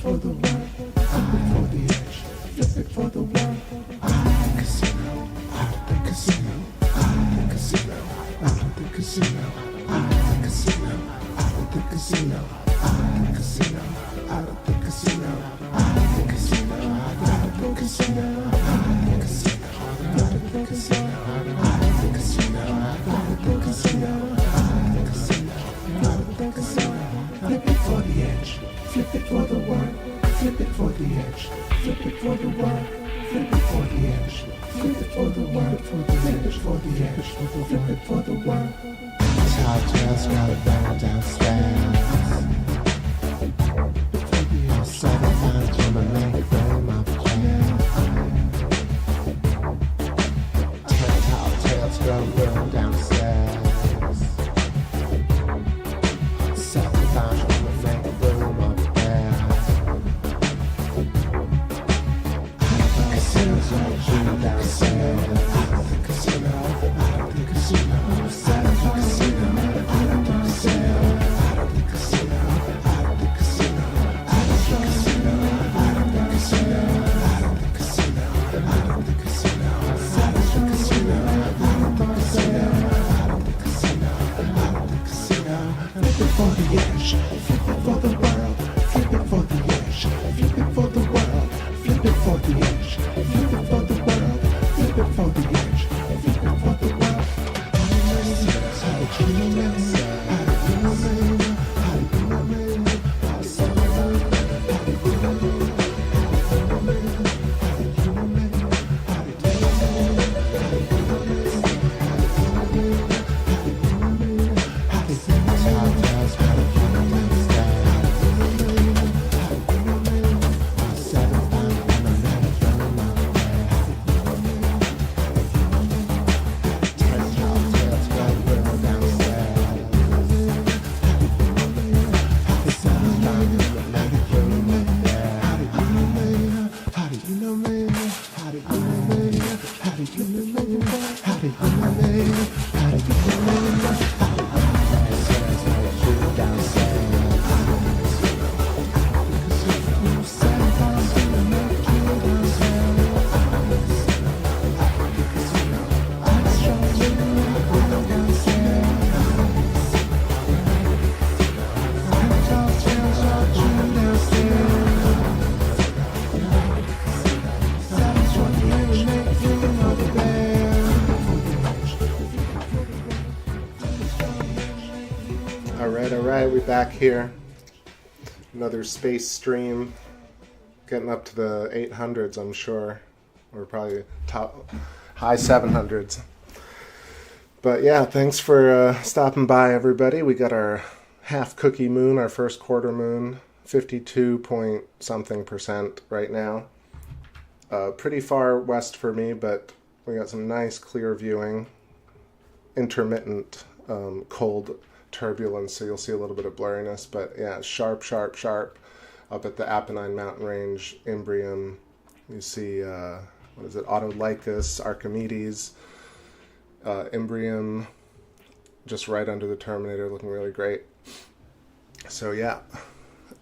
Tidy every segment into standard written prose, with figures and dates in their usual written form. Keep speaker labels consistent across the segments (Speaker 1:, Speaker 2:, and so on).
Speaker 1: for the world, flip it for the edge, flip it for the world. Out of the casino, out of the casino, out of the casino, out of the casino, out of the casino, out of the casino, out of the casino, out of the casino, out of the casino, out of the casino, out of the casino, out of the casino, out of the casino, out of the casino, out of the casino, out of the casino. Flip it for the edge, flip it for the world, flip it for the edge, flip it for the world, flip it for the edge, flip it for the world, flip it for the edge, flip it for the world. Tall tales gotta burn downstairs. Seven times from a make room of jazz. 10 tall tales go burn downstairs. 7 times from a make room of jazz. Casinos are you downstairs. Out of the casino, out of the casino. 7 casino, out of the casino, out of the casino, out of the casino, out of the casino, out of the casino, out of the casino, out of the casino, out of the casino, out of the casino, out of the casino, out of the casino. Flip it for the edge, flip it for the world, flip it for the edge, flip it for the world, flip it for the edge, flip it for the world, flip it for the edge, flip it for the world. Alright, we're back here. Another space stream. Getting up to the 800s, I'm sure. Or probably top high 700s. But yeah, thanks for stopping by, everybody. We got our half cookie moon, our first quarter moon, 52 point something % right now. Pretty far west for me, but we got some nice clear viewing. Intermittent cold turbulence, so you'll see a little bit of blurriness, but yeah, sharp up at the Apennine mountain range, Imbrium. You see what is it, Autolycus, Archimedes, Imbrium, just right under the Terminator, looking really great. So yeah,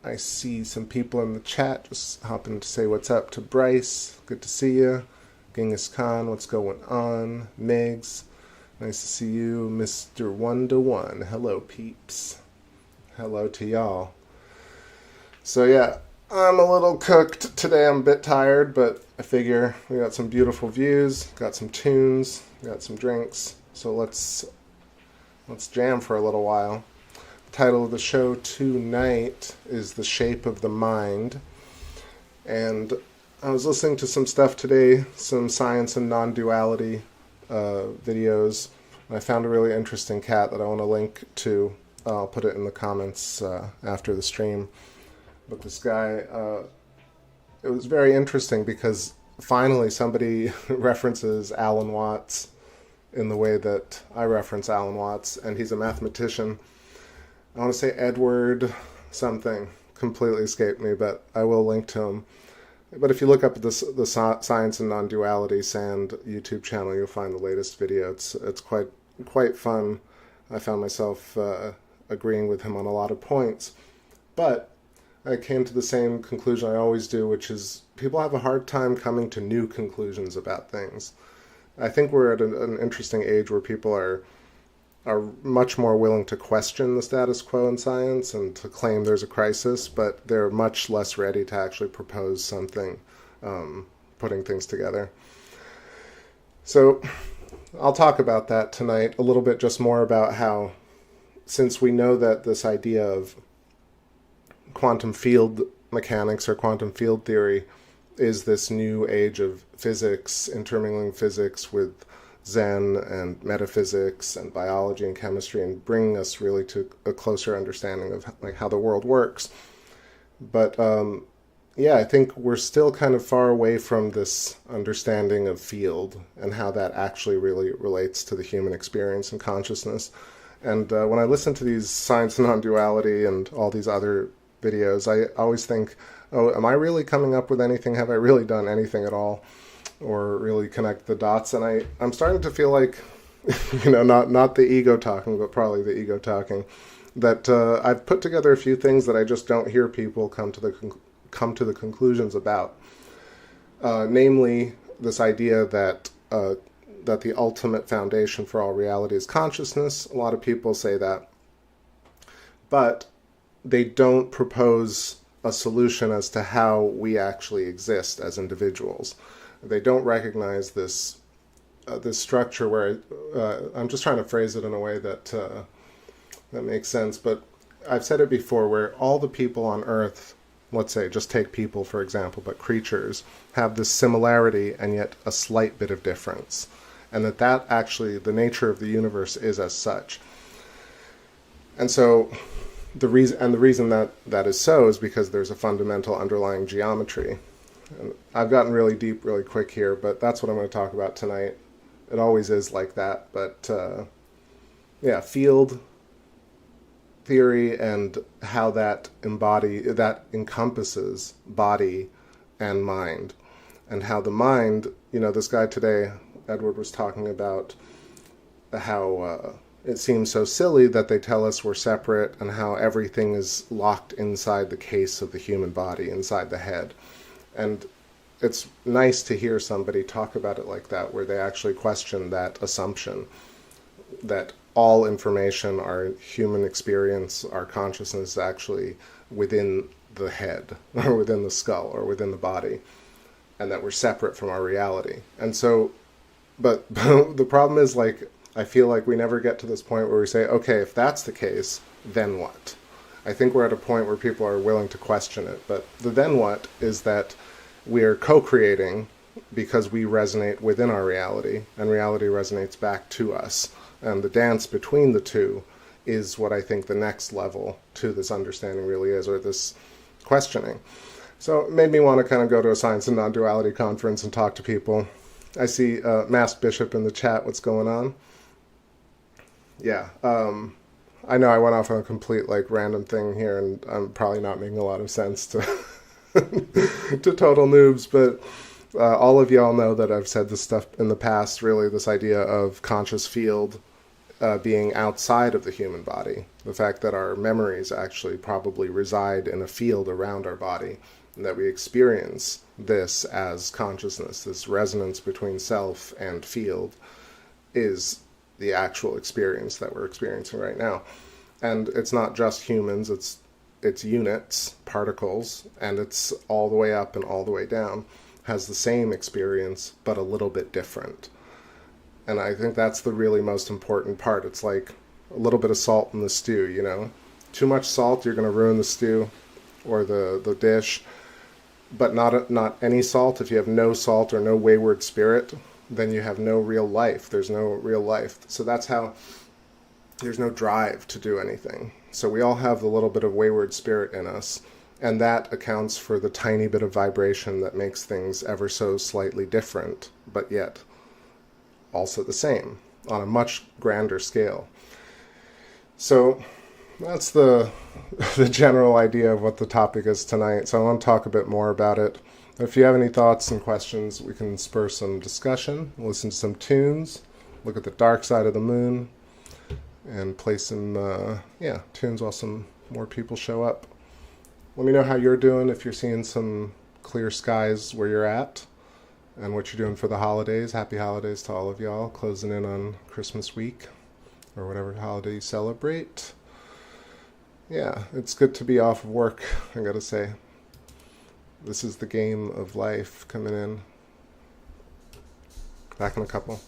Speaker 1: I see some people in the chat just hopping to say what's up to Bryce, good to see you. Genghis Khan, what's going on? Migs, nice to see you. Mr. 1-to-1, hello peeps. Hello to y'all. So yeah, I'm a little cooked today. I'm a bit tired, but I figure we got some beautiful views, got some tunes, got some drinks. So let's jam for a little while. The title of the show tonight is The Shape of the Mind. And I was listening to some stuff today, some science and non-duality videos. And I found a really interesting cat that I want to link to. I'll put it in the comments after the stream. But this guy, it was very interesting because finally somebody references Alan Watts in the way that I reference Alan Watts, and he's a mathematician. I want to say Edward something, completely escaped me, but I will link to him. But if you look up the Science and Non-Duality Sand YouTube channel, you'll find the latest video. It's quite fun. I found myself agreeing with him on a lot of points. But I came to the same conclusion I always do, which is people have a hard time coming to new conclusions about things. I think we're at an interesting age where people are much more willing to question the status quo in science and to claim there's a crisis, but they're much less ready to actually propose something, putting things together. So I'll talk about that tonight a little bit, just more about how, since we know that this idea of quantum field mechanics or quantum field theory is this new age of physics, intermingling physics with Zen and metaphysics and biology and chemistry, and bringing us really to a closer understanding of like how the world works. But yeah, I think we're still kind of far away from this understanding of field and how that actually really relates to the human experience and consciousness. And when I listen to these science and non-duality and all these other videos, I always think, oh, am I really coming up with anything? Have I really done anything at all? Or really connect the dots? And I'm starting to feel like, not the ego talking, but probably the ego talking, that I've put together a few things that I just don't hear people come to the conclusions about. Namely, this idea that the ultimate foundation for all reality is consciousness. A lot of people say that, but they don't propose a solution as to how we actually exist as individuals. They don't recognize this structure where I'm just trying to phrase it in a way that makes sense. But I've said it before, where all the people on Earth, let's say, just take people for example, but creatures have this similarity and yet a slight bit of difference, and that actually the nature of the universe is as such. And so the reason that is so is because there's a fundamental underlying geometry. And I've gotten really deep really quick here, but that's what I'm going to talk about tonight. It always is like that, but yeah, field theory and how that encompasses body and mind, and how the mind, this guy today, Edward, was talking about how it seems so silly that they tell us we're separate, and how everything is locked inside the case of the human body, inside the head. And it's nice to hear somebody talk about it like that, where they actually question that assumption that all information, our human experience, our consciousness is actually within the head, or within the skull, or within the body, and that we're separate from our reality. And so, but the problem is, like, I feel like we never get to this point where we say, okay, if that's the case, then what? I think we're at a point where people are willing to question it, but the then what is that we are co-creating because we resonate within our reality, and reality resonates back to us. And the dance between the two is what I think the next level to this understanding really is, or this questioning. So it made me want to kind of go to a science and non-duality conference and talk to people. I see Masked Bishop in the chat. What's going on? Yeah, I know I went off on a complete random thing here, and I'm probably not making a lot of sense to to total noobs, but all of y'all know that I've said this stuff in the past, really, this idea of conscious field being outside of the human body. The fact that our memories actually probably reside in a field around our body, and that we experience this as consciousness, this resonance between self and field, is the actual experience that we're experiencing right now. And it's not just humans, it's units, particles, and it's all the way up and all the way down, has the same experience, but a little bit different. And I think that's the really most important part. It's like a little bit of salt in the stew, Too much salt, you're going to ruin the stew or the dish, but not any salt. If you have no salt or no wayward spirit, then you have no real life. There's no real life. So that's how there's no drive to do anything. So we all have the little bit of wayward spirit in us, and that accounts for the tiny bit of vibration that makes things ever so slightly different, but yet also the same on a much grander scale. So that's the general idea of what the topic is tonight. So I want to talk a bit more about it. If you have any thoughts and questions, we can spur some discussion, listen to some tunes, look at the dark side of the moon, and play some tunes while some more people show up. Let me know how you're doing, if you're seeing some clear skies where you're at, and what you're doing for the holidays. Happy holidays to all of y'all, closing in on Christmas week, or whatever holiday you celebrate. Yeah, it's good to be off of work, I gotta say. This is the game of life coming in. Back in a couple.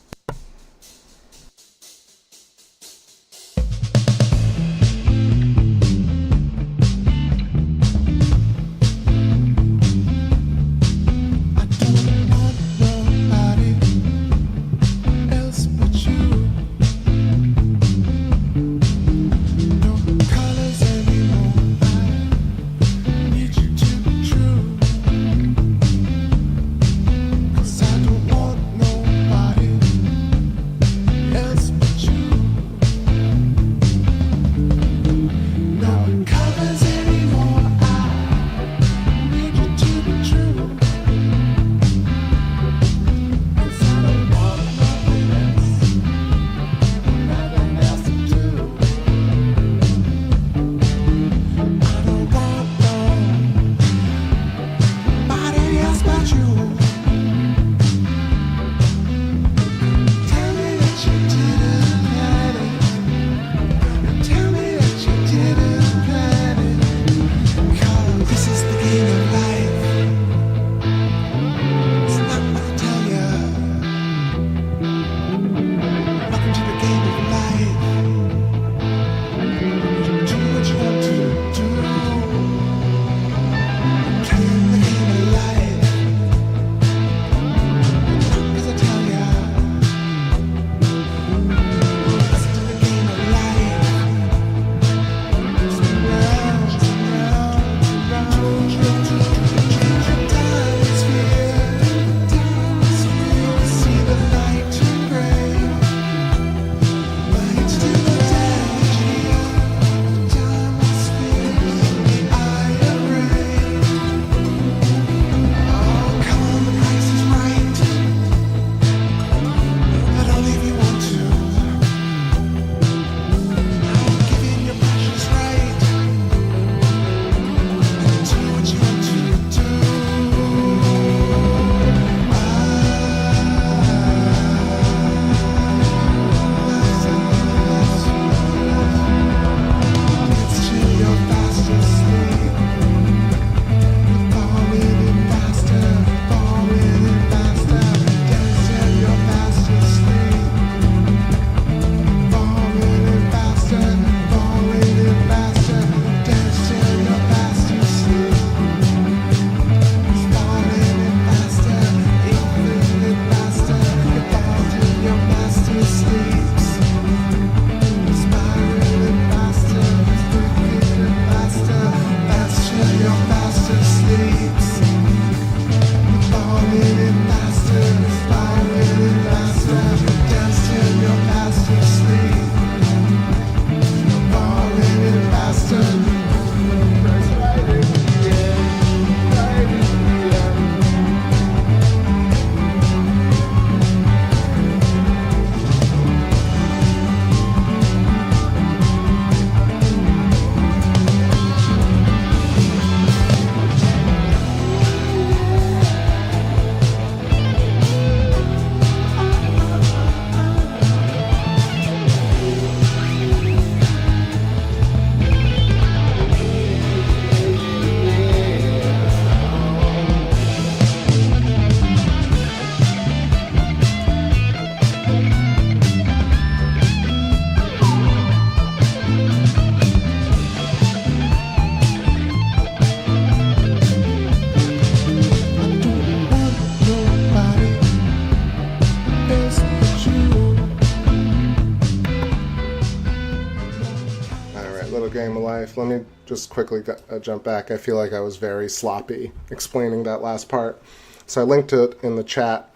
Speaker 1: Game of life. Let me just quickly jump back. I feel like I was very sloppy explaining that last part. So I linked it in the chat.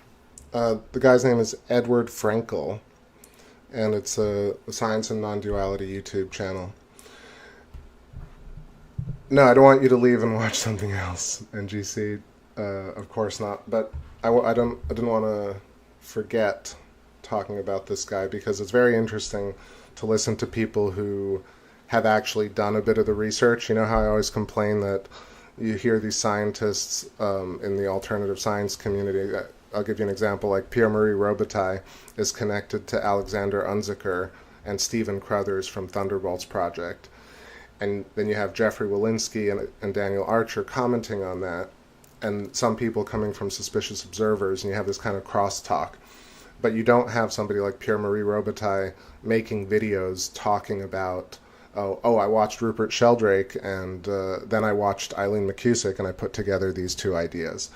Speaker 1: The guy's name is Edward Frankel, and it's a Science and Non-Duality YouTube channel. No, I don't want you to leave and watch something else, NGC. Of course not. But I didn't want to forget talking about this guy, because it's very interesting to listen to people who have actually done a bit of the research. You know how I always complain that you hear these scientists in the alternative science community. I'll give you an example, like Pierre-Marie Robitaille is connected to Alexander Unziker and Stephen Crothers from Thunderbolts Project. And then you have Jeffrey Walensky and Daniel Archer commenting on that, and some people coming from suspicious observers, and you have this kind of crosstalk. But you don't have somebody like Pierre-Marie Robitaille making videos talking about, oh, I watched Rupert Sheldrake, and then I watched Eileen McCusick, and I put together these two ideas.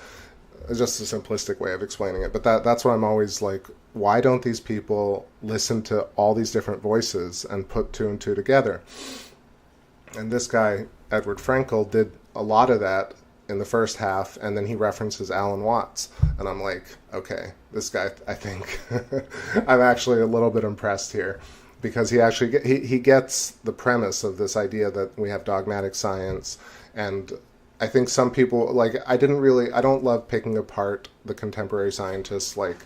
Speaker 1: It's just a simplistic way of explaining it. But that's what I'm always like, why don't these people listen to all these different voices and put two and two together? And this guy, Edward Frankel, did a lot of that in the first half, and then he references Alan Watts. And I'm like, okay, this guy, I think, I'm actually a little bit impressed here. Because he actually he gets the premise of this idea that we have dogmatic science, and I think some people, like, I don't love picking apart the contemporary scientists, like,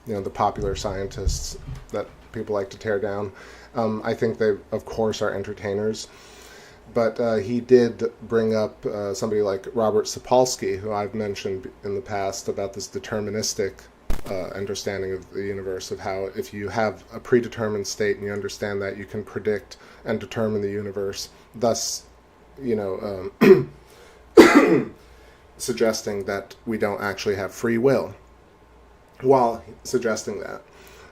Speaker 1: you know, the popular scientists that people like to tear down. I think they, of course, are entertainers. But he did bring up somebody like Robert Sapolsky, who I've mentioned in the past about this deterministic understanding of the universe, of how if you have a predetermined state and you understand that, you can predict and determine the universe, thus, you know, suggesting that we don't actually have free will while suggesting that.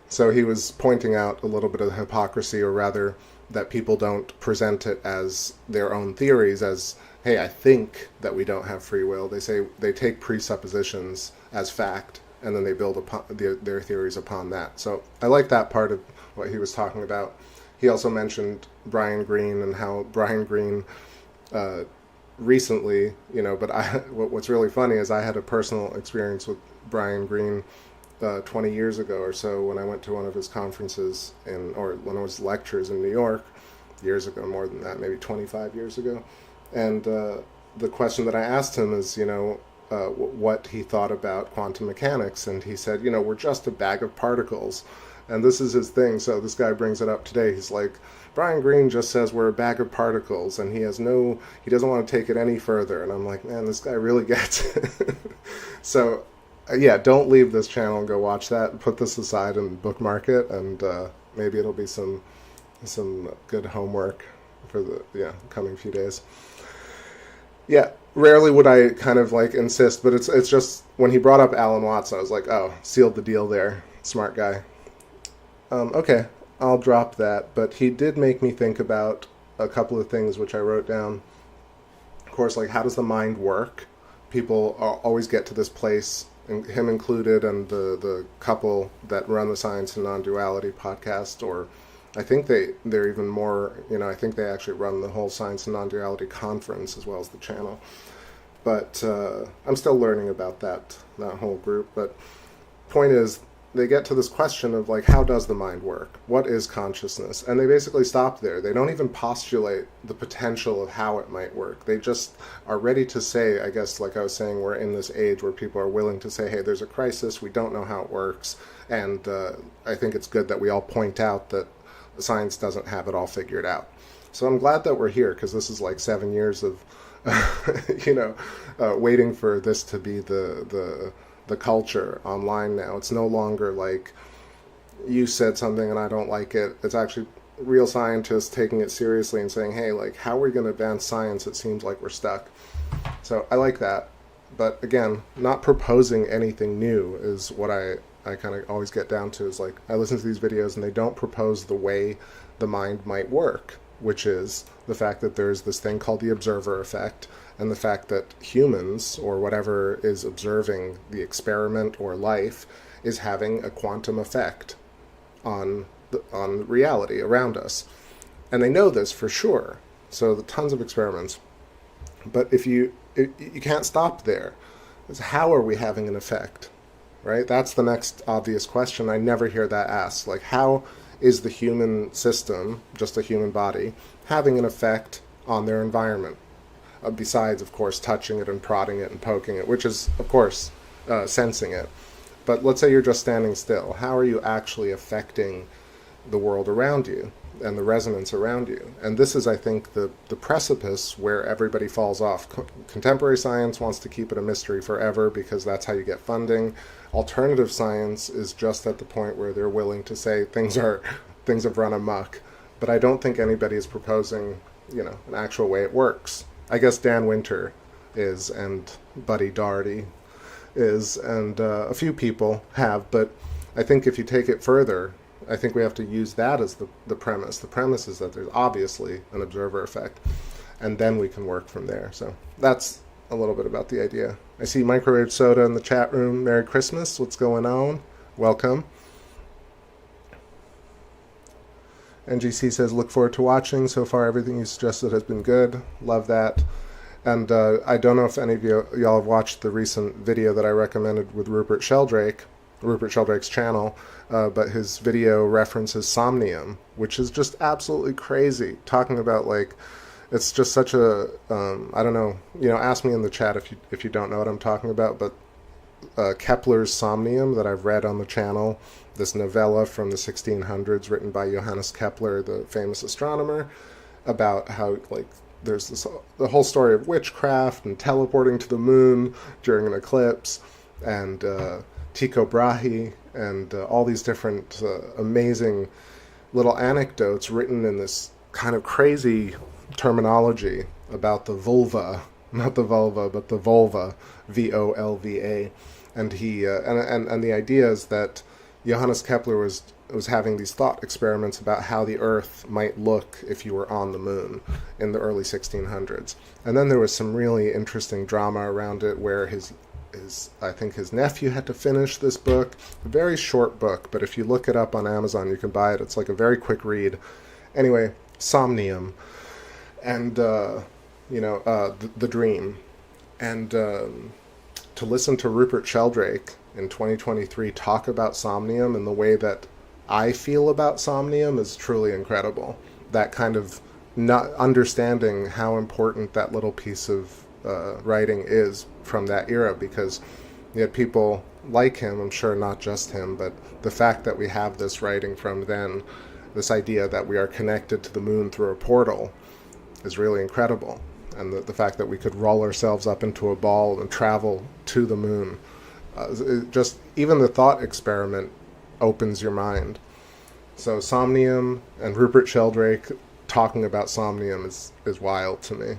Speaker 1: So he was pointing out a little bit of the hypocrisy, or rather that people don't present it as their own theories, as, hey, I think that we don't have free will. They take presuppositions as fact, and then they build upon their theories upon that. So I like that part of what he was talking about. He also mentioned Brian Greene, and how Brian Greene recently, you know, but what's really funny is I had a personal experience with Brian Greene 20 years ago or so, when I went to one of his conferences or one of his lectures in New York, years ago, more than that, maybe 25 years ago. And the question that I asked him is, you know, what he thought about quantum mechanics, and he said, you know, we're just a bag of particles. And this is his thing. So this guy brings it up today. He's like, Brian Greene just says we're a bag of particles, and he doesn't want to take it any further. And I'm like, man, this guy really gets it. So yeah, don't leave this channel and go watch that. Put this aside and bookmark it, and maybe it'll be some good homework for the coming few days. Yeah, rarely would I kind of like insist, but it's just when he brought up Alan Watts, I was like, oh, sealed the deal there. Smart guy. Okay, I'll drop that. But he did make me think about a couple of things which I wrote down. Of course, like, how does the mind work? People always get to this place, and him included, and the couple that run the Science and Non-Duality podcast, or I think they're even more, you know, I think they actually run the whole Science and Non-Duality conference as well as the channel. But I'm still learning about that whole group. But point is, they get to this question of, like, how does the mind work? What is consciousness? And they basically stop there. They don't even postulate the potential of how it might work. They just are ready to say, I guess, like I was saying, we're in this age where people are willing to say, hey, there's a crisis, we don't know how it works. And I think it's good that we all point out that science doesn't have it all figured out. So I'm glad that we're here, because this is like 7 years of, waiting for this to be the culture online now. It's no longer like, you said something and I don't like it. It's actually real scientists taking it seriously and saying, hey, like, how are we going to advance science? It seems like we're stuck. So I like that. But again, not proposing anything new is what I kind of always get down to, is like, I listen to these videos and they don't propose the way the mind might work, which is the fact that there's this thing called the observer effect, and the fact that humans, or whatever is observing the experiment or life, is having a quantum effect on reality around us. And they know this for sure. So tons of experiments. But you can't stop there. It's, how are we having an effect? Right? That's the next obvious question. I never hear that asked. Like, how is the human system, just a human body, having an effect on their environment? Besides, of course, touching it and prodding it and poking it, which is, of course, sensing it. But let's say you're just standing still. How are you actually affecting the world around you? and the resonance around you. And this is, I think, the precipice where everybody falls off. Contemporary science wants to keep it a mystery forever because that's how you get funding. Alternative science is just at the point where they're willing to say things have run amok. But I don't think anybody is proposing, an actual way it works. I guess Dan Winter is, and Buddy Daugherty is, and a few people have, but I think if you take it further, I think we have to use that as the premise. The premise is that there's obviously an observer effect, and then we can work from there. So that's a little bit about the idea. I see Microwave Soda in the chat room. Merry Christmas. What's going on? Welcome. NGC says, look forward to watching. So far, everything you suggested has been good. Love that. And I don't know if any of y'all have watched the recent video that I recommended with Rupert Sheldrake's channel, but his video references Somnium, which is just absolutely crazy. Talking about, it's just such a, I don't know, ask me in the chat if you don't know what I'm talking about, but Kepler's Somnium that I've read on the channel, this novella from the 1600s written by Johannes Kepler, the famous astronomer, about how, there's the whole story of witchcraft and teleporting to the moon during an eclipse, and Tycho Brahe, and all these different amazing little anecdotes written in this kind of crazy terminology about the vulva, not the vulva, but the volva, V-O-L-V-A. And he and the idea is that Johannes Kepler was having these thought experiments about how the Earth might look if you were on the moon in the early 1600s. And then there was some really interesting drama around it where I think his nephew had to finish this book. A very short book, but if you look it up on Amazon, you can buy it. It's like a very quick read. Anyway, Somnium, and the Dream, and to listen to Rupert Sheldrake in 2023 talk about Somnium in the way that I feel about Somnium is truly incredible. That kind of not understanding how important that little piece of writing is from that era, because you had people like him, I'm sure not just him, but the fact that we have this writing from then, this idea that we are connected to the moon through a portal, is really incredible. And the fact that we could roll ourselves up into a ball and travel to the moon, just even the thought experiment opens your mind. So Somnium and Rupert Sheldrake talking about Somnium is wild to me.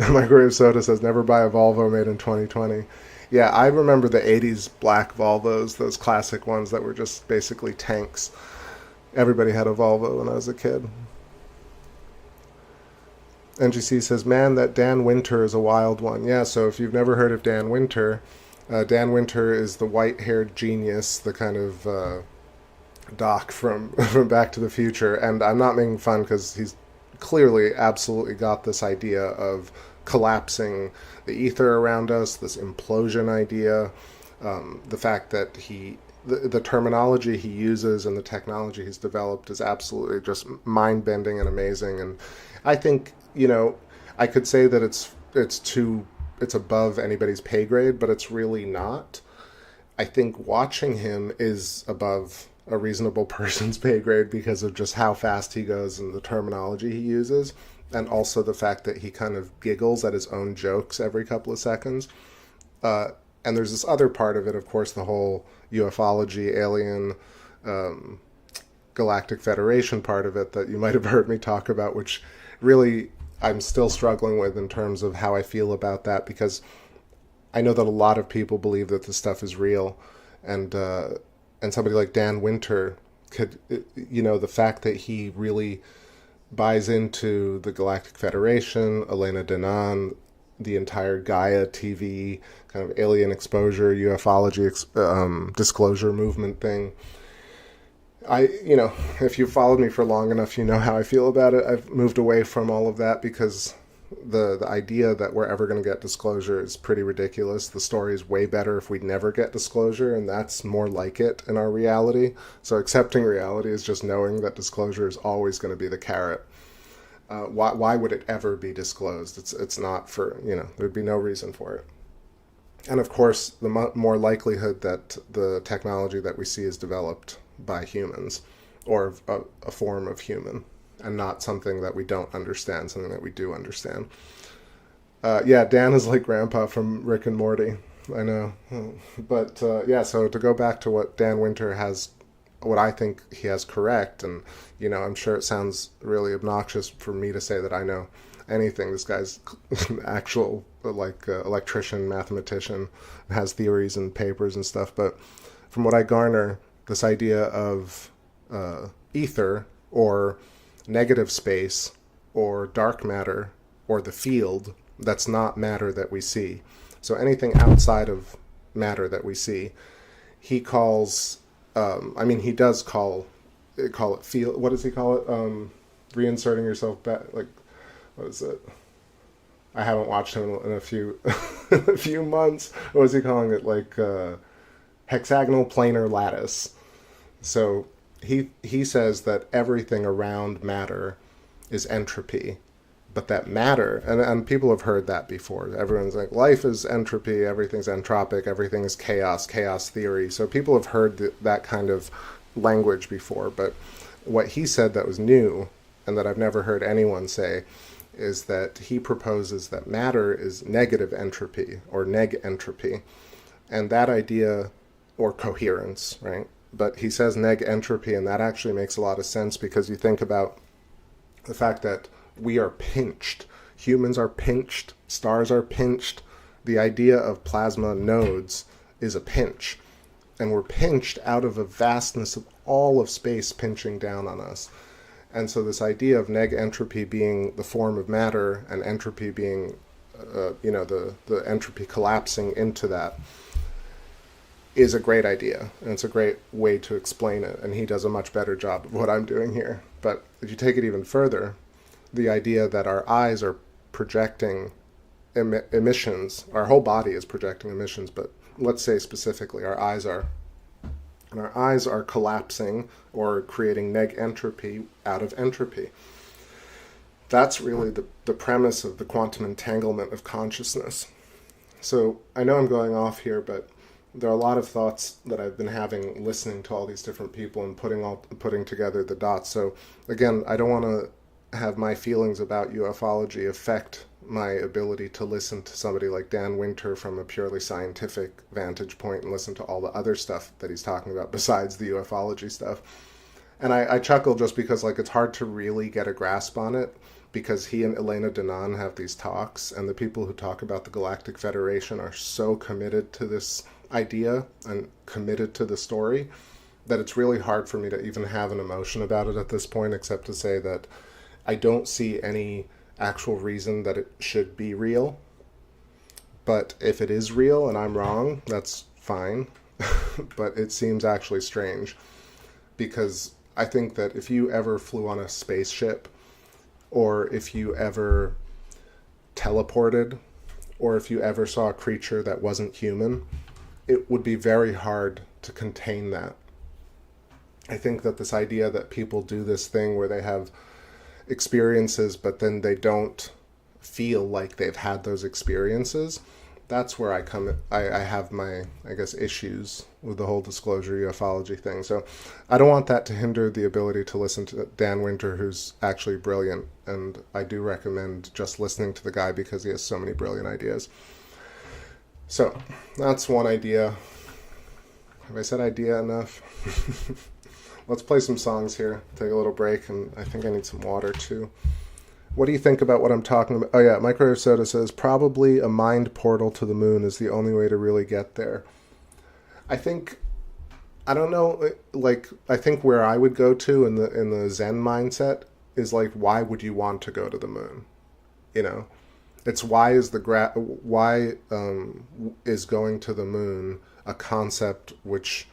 Speaker 1: Microwave Soda says, never buy a Volvo made in 2020. Yeah, I remember the 80s black Volvos, those classic ones that were just basically tanks. Everybody had a Volvo when I was a kid. NGC says, man, that Dan Winter is a wild one. Yeah, so if you've never heard of Dan Winter is the white-haired genius, the kind of Doc from Back to the Future. And I'm not making fun because he's clearly absolutely got this idea of collapsing the ether around us, this implosion idea, the fact that the terminology he uses and the technology he's developed is absolutely just mind-bending and amazing. And I think, I could say that it's above anybody's pay grade, but it's really not. I think watching him is above a reasonable person's pay grade because of just how fast he goes and the terminology he uses, and also the fact that he kind of giggles at his own jokes every couple of seconds. And there's this other part of it, of course, the whole ufology, alien, Galactic Federation part of it that you might have heard me talk about, which really I'm still struggling with in terms of how I feel about that, because I know that a lot of people believe that this stuff is real, and somebody like Dan Winter could, the fact that he really buys into the Galactic Federation, Elena Danaan, the entire Gaia TV kind of alien exposure, ufology disclosure movement thing. If you followed me for long enough, you know how I feel about it. I've moved away from all of that because the idea that we're ever going to get disclosure is pretty ridiculous. The story is way better if we never get disclosure, and that's more like it in our reality. So accepting reality is just knowing that disclosure is always going to be the carrot. Why would it ever be disclosed? It's not for, there'd be no reason for it. And of course, the more likelihood that the technology that we see is developed by humans. or a form of human, and not something that we don't understand, something that we do understand. Yeah, Dan is like Grandpa from Rick and Morty. I know. But yeah, so to go back to what Dan Winter has, what I think he has correct, and, I'm sure it sounds really obnoxious for me to say that I know anything. This guy's actual, electrician, mathematician, has theories and papers and stuff. But from what I garner, this idea of ether, or negative space, or dark matter, or the field, that's not matter that we see. So anything outside of matter that we see, he calls, he does call it field. What does he call it? Reinserting yourself back, like, what is it? I haven't watched him in a few a few months. What was he calling it? Like hexagonal planar lattice. So he says that everything around matter is entropy, but that matter, and people have heard that before. Everyone's like, life is entropy, everything's entropic, everything is chaos theory. So people have heard that kind of language before. But what he said that was new, and that I've never heard anyone say, is that he proposes that matter is negative entropy, or neg entropy. And that idea, or coherence, right? But he says neg entropy, and that actually makes a lot of sense, because you think about the fact that we are pinched. Humans are pinched. Stars are pinched. The idea of plasma nodes is a pinch. And we're pinched out of a vastness of all of space pinching down on us. And so this idea of neg entropy being the form of matter, and entropy being, the entropy collapsing into that, is a great idea. And it's a great way to explain it. And he does a much better job of what I'm doing here. But if you take it even further, the idea that our eyes are projecting emissions, our whole body is projecting emissions, but let's say specifically our eyes are collapsing, or creating neg entropy out of entropy. That's really the premise of the quantum entanglement of consciousness. So I know I'm going off here, but there are a lot of thoughts that I've been having listening to all these different people and putting together the dots. So again, I don't want to have my feelings about ufology affect my ability to listen to somebody like Dan Winter from a purely scientific vantage point, and listen to all the other stuff that he's talking about besides the ufology stuff. And I chuckle just because, like, it's hard to really get a grasp on it, because he and Elena Danaan have these talks, and the people who talk about the Galactic Federation are so committed to this idea and committed to the story that it's really hard for me to even have an emotion about it at this point, except to say that I don't see any actual reason that it should be real. But if it is real and I'm wrong, that's fine. But it seems actually strange, because I think that if you ever flew on a spaceship, or if you ever teleported, or if you ever saw a creature that wasn't human, it would be very hard to contain that. I think that this idea that people do this thing where they have experiences, but then they don't feel like they've had those experiences, that's where I have my, I guess, issues with the whole disclosure ufology thing. So I don't want that to hinder the ability to listen to Dan Winter, who's actually brilliant, and I do recommend just listening to the guy because he has so many brilliant ideas. So that's one idea. Have I said idea enough? Let's play some songs here, take a little break, and I think I need some water too. What do you think about what I'm talking about? Oh yeah, Microwave Soda says, probably a mind portal to the moon is the only way to really get there. I think where I would go to in the Zen mindset is like, why would you want to go to the moon? It's why is going to the moon a concept which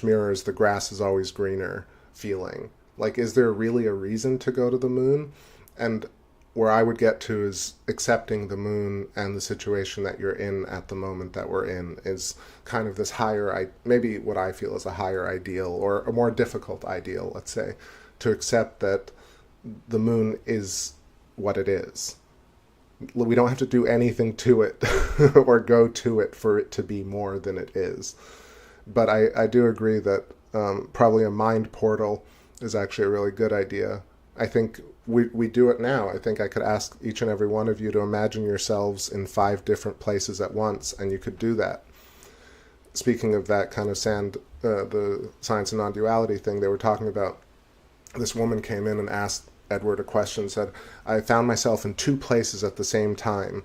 Speaker 1: mirrors the grass is always greener feeling. Like, is there really a reason to go to the moon? And where I would get to is accepting the moon and the situation that you're in at the moment that we're in is kind of this higher, maybe what I feel is a higher ideal, or a more difficult ideal, let's say, to accept that the moon is what it is. We don't have to do anything to it or go to it for it to be more than it is. But I do agree that probably a mind portal is actually a really good idea. I think we do it now. I think I could ask each and every one of you to imagine yourselves in 5 different places at once, and you could do that. Speaking of that kind of the science and non-duality thing they were talking about, this woman came in and asked Edward a question, said, I found myself in 2 places at the same time.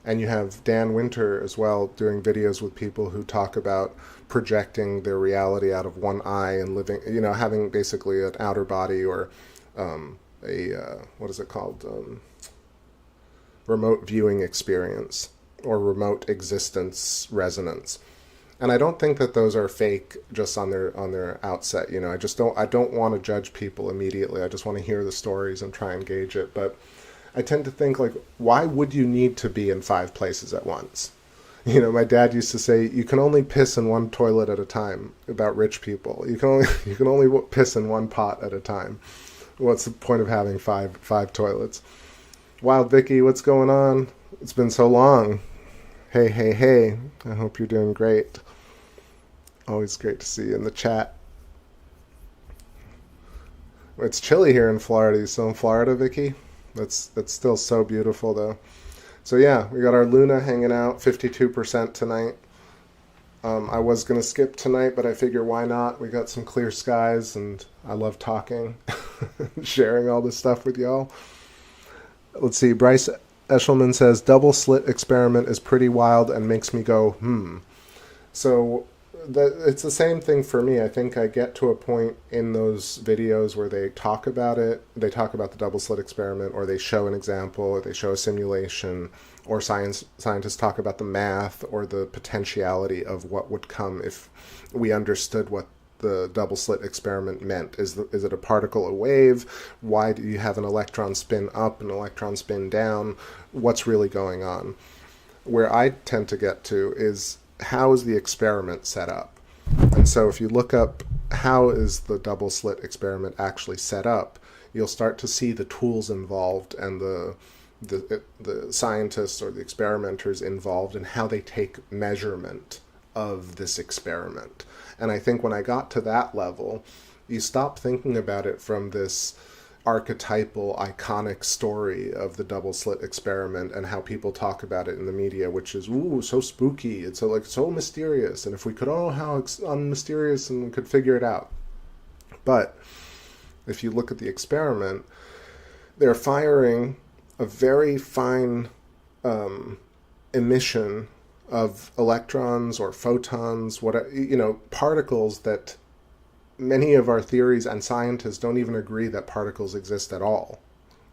Speaker 1: And you have Dan Winter as well doing videos with people who talk about projecting their reality out of one eye and living, having basically an outer body or what is it called? Remote viewing experience or remote existence resonance. And I don't think that those are fake just on their outset. I don't want to judge people immediately. I just want to hear the stories and try and gauge it. But I tend to think, like, why would you need to be in 5 places at once? My dad used to say, you can only piss in one toilet at a time, about rich people. You can only piss in one pot at a time. What's the point of having five toilets? Wild Vicky, what's going on? It's been so long. Hey. I hope you're doing great. Always great to see you in the chat. It's chilly here in Florida. You still in Florida, Vicky? That's still so beautiful, though. So yeah, we got our Luna hanging out, 52% tonight. I was going to skip tonight, but I figure why not? We got some clear skies, and I love talking, sharing all this stuff with y'all. Let's see, Bryce Eshelman says, double slit experiment is pretty wild and makes me go, So it's the same thing for me. I think I get to a point in those videos where they talk about it. They talk about the double slit experiment, or they show an example, or they show a simulation, or scientists talk about the math or the potentiality of what would come if we understood what the double slit experiment meant. Is it a particle, a wave? Why do you have an electron spin up and an electron spin down? What's really going on? Where I tend to get to is, how is the experiment set up? And so if you look up how is the double slit experiment actually set up, you'll start to see the tools involved and the scientists or the experimenters involved and how they take measurement of this experiment. And I think when I got to that level, you stop thinking about it from this archetypal, iconic story of the double slit experiment and how people talk about it in the media, which is, ooh, so spooky. It's so mysterious. And if we could all how mysterious and we could figure it out. But if you look at the experiment, they're firing a very fine emission of electrons or photons, particles that many of our theories and scientists don't even agree that particles exist at all.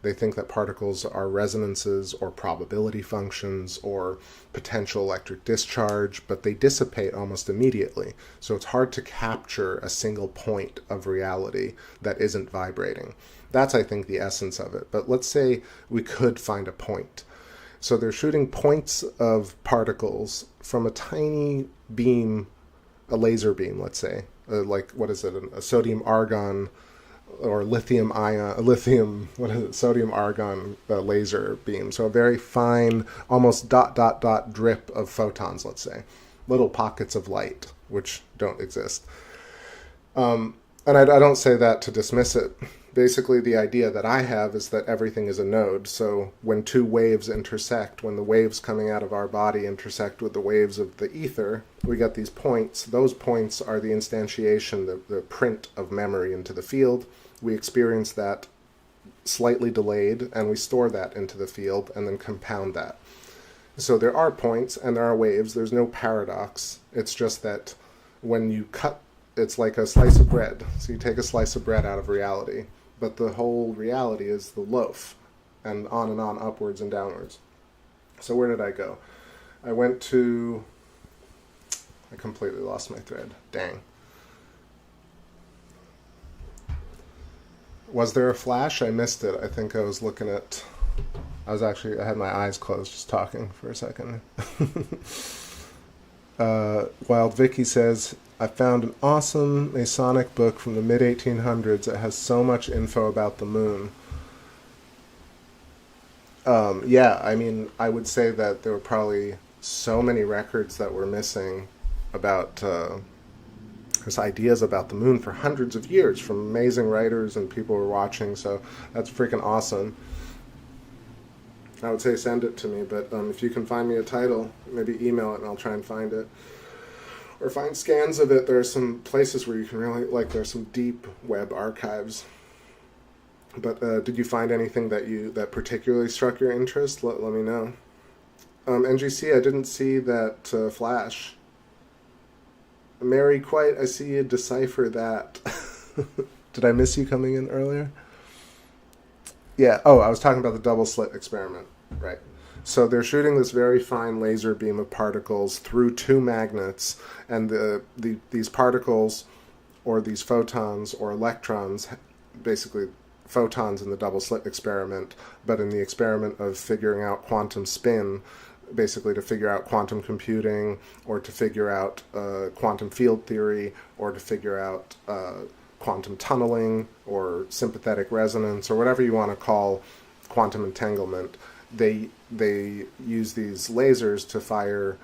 Speaker 1: They think that particles are resonances or probability functions or potential electric discharge, but they dissipate almost immediately. So it's hard to capture a single point of reality that isn't vibrating. That's, I think, the essence of it. But let's say we could find a point. So they're shooting points of particles from a tiny beam, a laser beam, let's say, a sodium argon or lithium sodium argon laser beam. So a very fine, almost ... drip of photons, let's say, little pockets of light, which don't exist. And I don't say that to dismiss it. Basically, the idea that I have is that everything is a node. So when 2 waves intersect, when the waves coming out of our body intersect with the waves of the ether, we get these points. Those points are the instantiation, the print of memory into the field. We experience that slightly delayed, and we store that into the field and then compound that. So there are points and there are waves. There's no paradox. It's just that when you cut, it's like a slice of bread. So you take a slice of bread out of reality, but the whole reality is the loaf, and on, upwards and downwards. So where did I go? I completely lost my thread. Dang. Was there a flash? I missed it. I think I was looking at... I had my eyes closed just talking for a second. Wild Vicky says, I found an awesome Masonic book from the mid-1800s that has so much info about the moon. I would say that there were probably so many records that were missing about There's ideas about the moon for hundreds of years from amazing writers and people who are watching, so that's freaking awesome. I would say send it to me, but if you can find me a title, maybe email it and I'll try and find it. Or find scans of it. There are some places where you can really, like, there's some deep web archives. But did you find anything that particularly struck your interest? Let me know. NGC, I didn't see that flash. Mary Quite, I see you decipher that. Did I miss you coming in earlier? Yeah, I was talking about the double slit experiment, right. So they're shooting this very fine laser beam of particles through two magnets, and these particles, or these photons or electrons, basically photons in the double slit experiment, but in the experiment of figuring out quantum spin, basically to figure out quantum computing, or to figure out quantum field theory, or to figure out quantum tunneling, or sympathetic resonance, or whatever you want to call quantum entanglement. They use these lasers to fire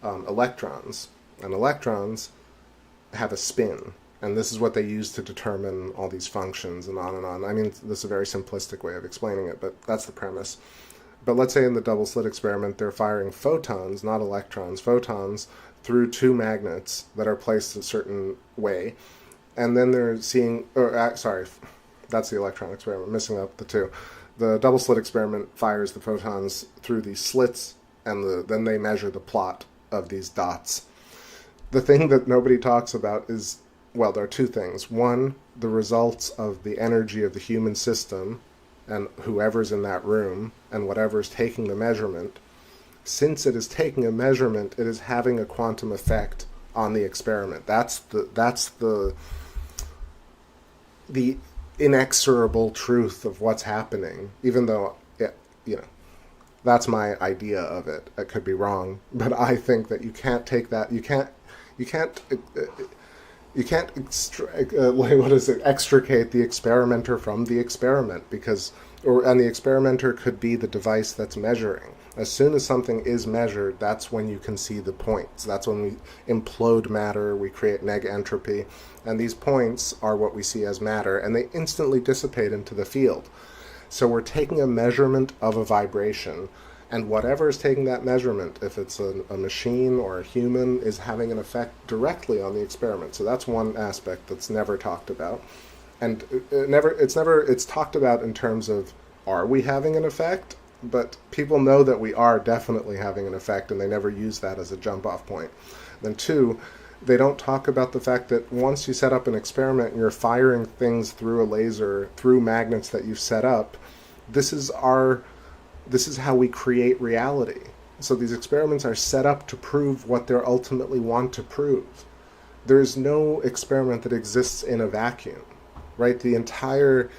Speaker 1: electrons, and electrons have a spin, and this is what they use to determine all these functions and on and on. I mean, this is a very simplistic way of explaining it, but that's the premise. But let's say in the double slit experiment, they're firing photons, not electrons, photons through two magnets that are placed a certain way. And then they're seeing, sorry, that's the electron experiment, missing up the two. The double slit experiment fires the photons through these slits, and then they measure the plot of these dots. The thing that nobody talks about is, well, there are two things. One, the results of the energy of the human system, and whoever's in that room, and whatever's taking the measurement. Since it is taking a measurement, it is having a quantum effect on the experiment. That's the inexorable truth of what's happening, even though, that's my idea of it. I could be wrong, but I think that you can't take that, you can't extricate the experimenter from the experiment, and the experimenter could be the device that's measuring. As soon as something is measured, that's when you can see the points. That's when we implode matter, we create neg entropy, and these points are what we see as matter, and they instantly dissipate into the field. So we're taking a measurement of a vibration, and whatever is taking that measurement, if it's a machine or a human, is having an effect directly on the experiment. So that's one aspect that's never talked about. And it's talked about in terms of, are we having an effect? But people know that we are definitely having an effect, and they never use that as a jump-off point. Then two, they don't talk about the fact that once you set up an experiment and you're firing things through a laser, through magnets that you've set up, this is how we create reality. So these experiments are set up to prove what they ultimately want to prove. There's no experiment that exists in a vacuum, right? The entire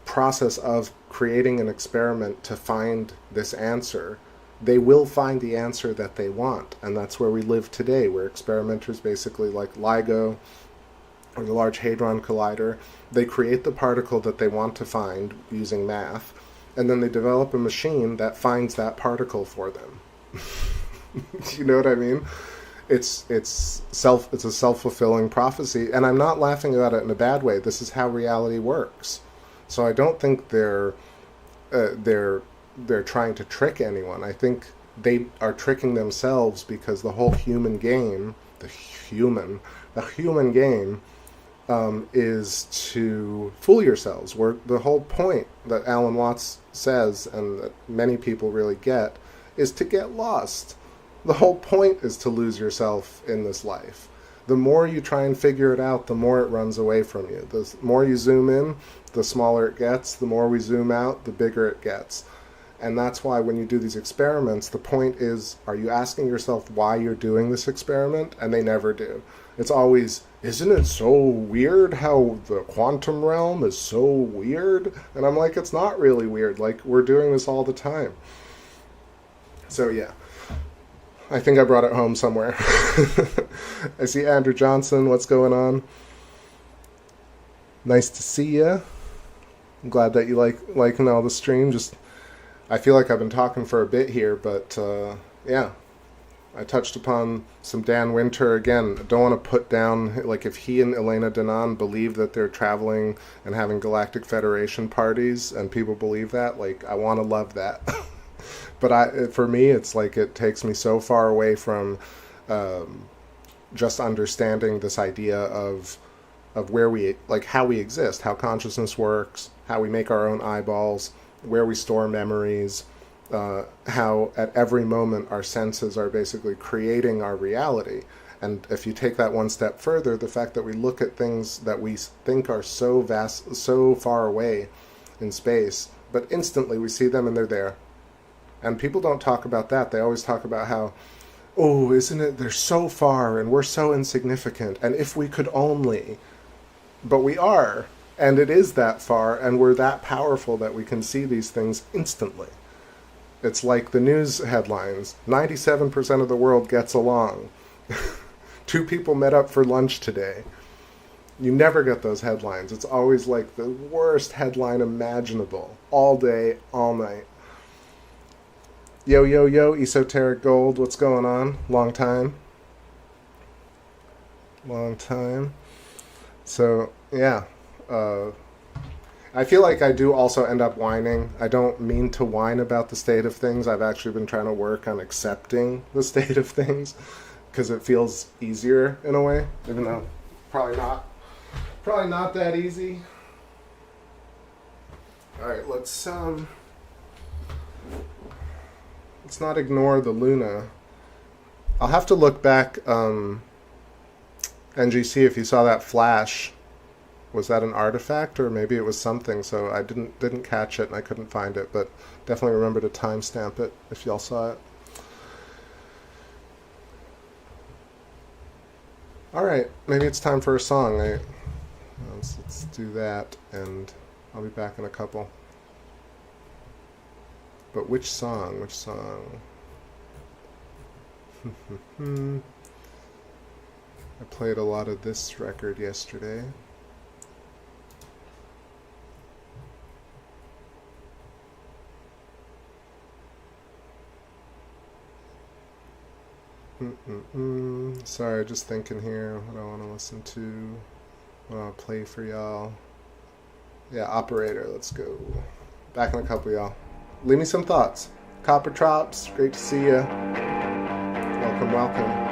Speaker 1: process of creating an experiment to find this answer, they will find the answer that they want. And that's where we live today, where experimenters, basically like LIGO or the Large Hadron Collider, they create the particle that they want to find using math, and then they develop a machine that finds that particle for them. You know what I mean? It's a self-fulfilling prophecy, and I'm not laughing about it in a bad way. This is how reality works. So I don't think they're trying to trick anyone. I think they are tricking themselves, because the whole human game, the human game, is to fool yourselves. Where the whole point that Alan Watts says, and that many people really get, is to get lost. The whole point is to lose yourself in this life. The more you try and figure it out, the more it runs away from you. The more you zoom in, the smaller it gets. The more we zoom out, the bigger it gets. And that's why when you do these experiments, the point is, are you asking yourself why you're doing this experiment? And they never do. It's always, isn't it so weird how the quantum realm is so weird? And I'm like, it's not really weird. Like, we're doing this all the time. So yeah, I think I brought it home somewhere. I see Andrew Johnson. What's going on? Nice to see you. I'm glad that you liking all the stream. I feel like I've been talking for a bit here, but yeah, I touched upon some Dan Winter again. I don't want to put down, like, if he and Elena Danaan believe that they're traveling and having Galactic Federation parties and people believe that, like, I want to love that. But for me, it's like it takes me so far away from just understanding this idea of where we, like, how we exist, how consciousness works, how we make our own eyeballs, where we store memories, how at every moment our senses are basically creating our reality. And if you take that one step further, the fact that we look at things that we think are so vast, so far away in space, but instantly we see them and they're there. And people don't talk about that. They always talk about how, oh, isn't it, they're so far and we're so insignificant, and if we could only. But we are, and it is that far, and we're that powerful that we can see these things instantly. It's like the news headlines, 97% of the world gets along. 2 people met up for lunch today. You never get those headlines. It's always like the worst headline imaginable, all day, all night. Yo, yo, yo, Esoteric Gold, what's going on? Long time. Long time. So, yeah. I feel like I do also end up whining. I don't mean to whine about the state of things. I've actually been trying to work on accepting the state of things because it feels easier in a way, even though probably not that easy. All right, let's not ignore the Luna. I'll have to look back, NGC, if you saw that flash. Was that an artifact, or maybe it was something? So I didn't catch it and I couldn't find it, but definitely remember to timestamp it if y'all saw it. All right, maybe it's time for a song. Let's do that, and I'll be back in a couple. But which song? Which song? I played a lot of this record yesterday. Sorry, just thinking here what I want to listen to, what I want to play for y'all. Yeah, Operator, let's go. Back in a couple, y'all. Leave me some thoughts. Copper Trops, great to see ya. Welcome, welcome.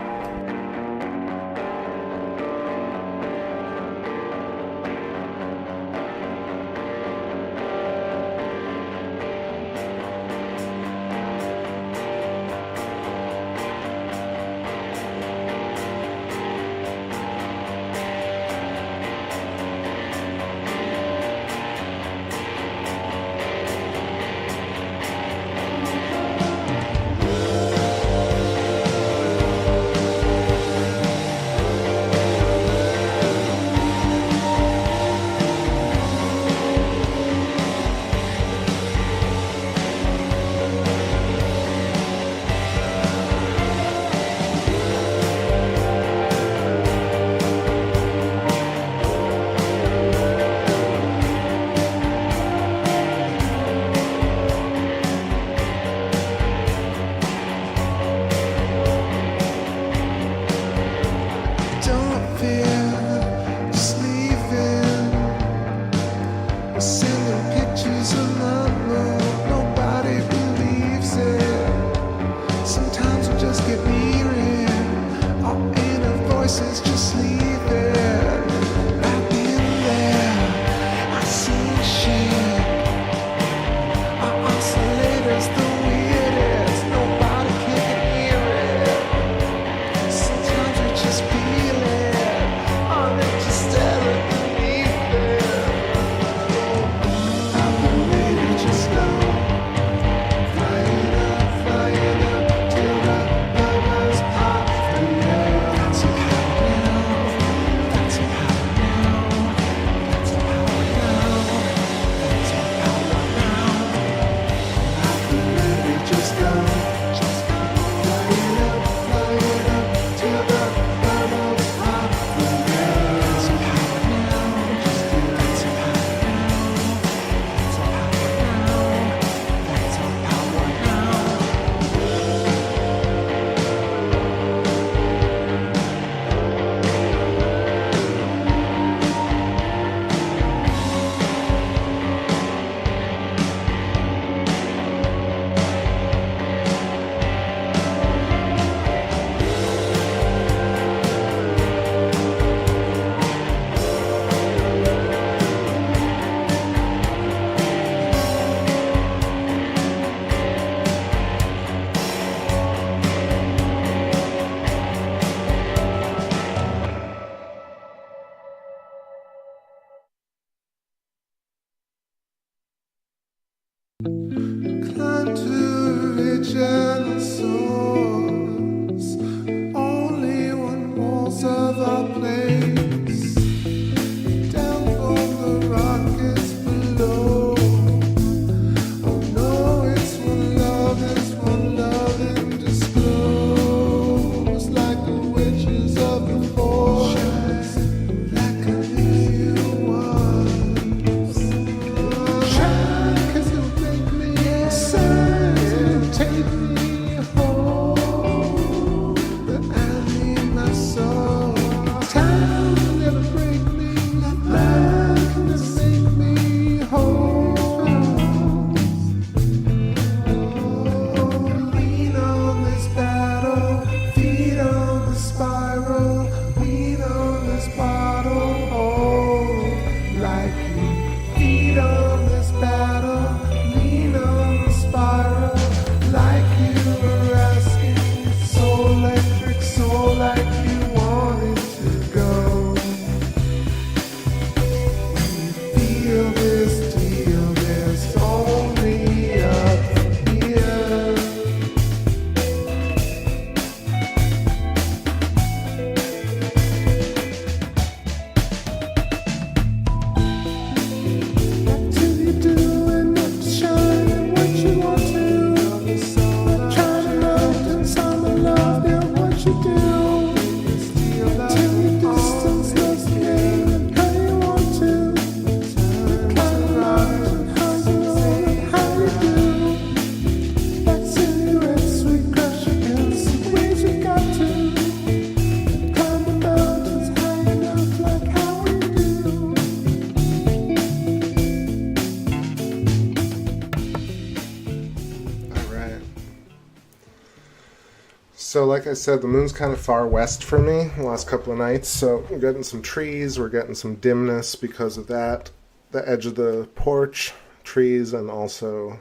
Speaker 1: So like I said, the moon's kind of far west for me the last couple of nights, so we're getting some trees, we're getting some dimness because of that. The edge of the porch, trees, and also,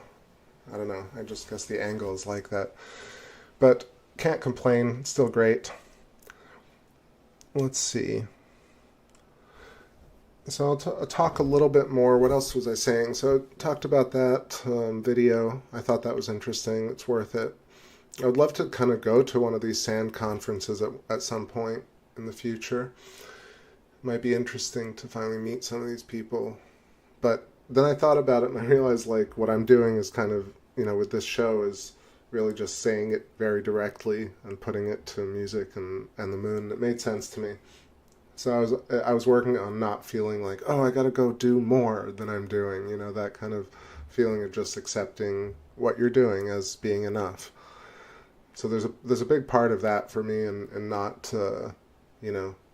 Speaker 1: I don't know, I just guess the angle is like that. But can't complain, it's still great. Let's see. So I'll talk a little bit more. What else was I saying? So I talked about that video. I thought that was interesting. It's worth it. I would love to kind of go to one of these sand conferences at some point in the future. It might be interesting to finally meet some of these people. But then I thought about it and I realized like what I'm doing is kind of, with this show is really just saying it very directly and putting it to music and the moon. It made sense to me. So I was working on not feeling like, oh, I got to go do more than I'm doing, that kind of feeling of just accepting what you're doing as being enough. So there's a big part of that for me, and not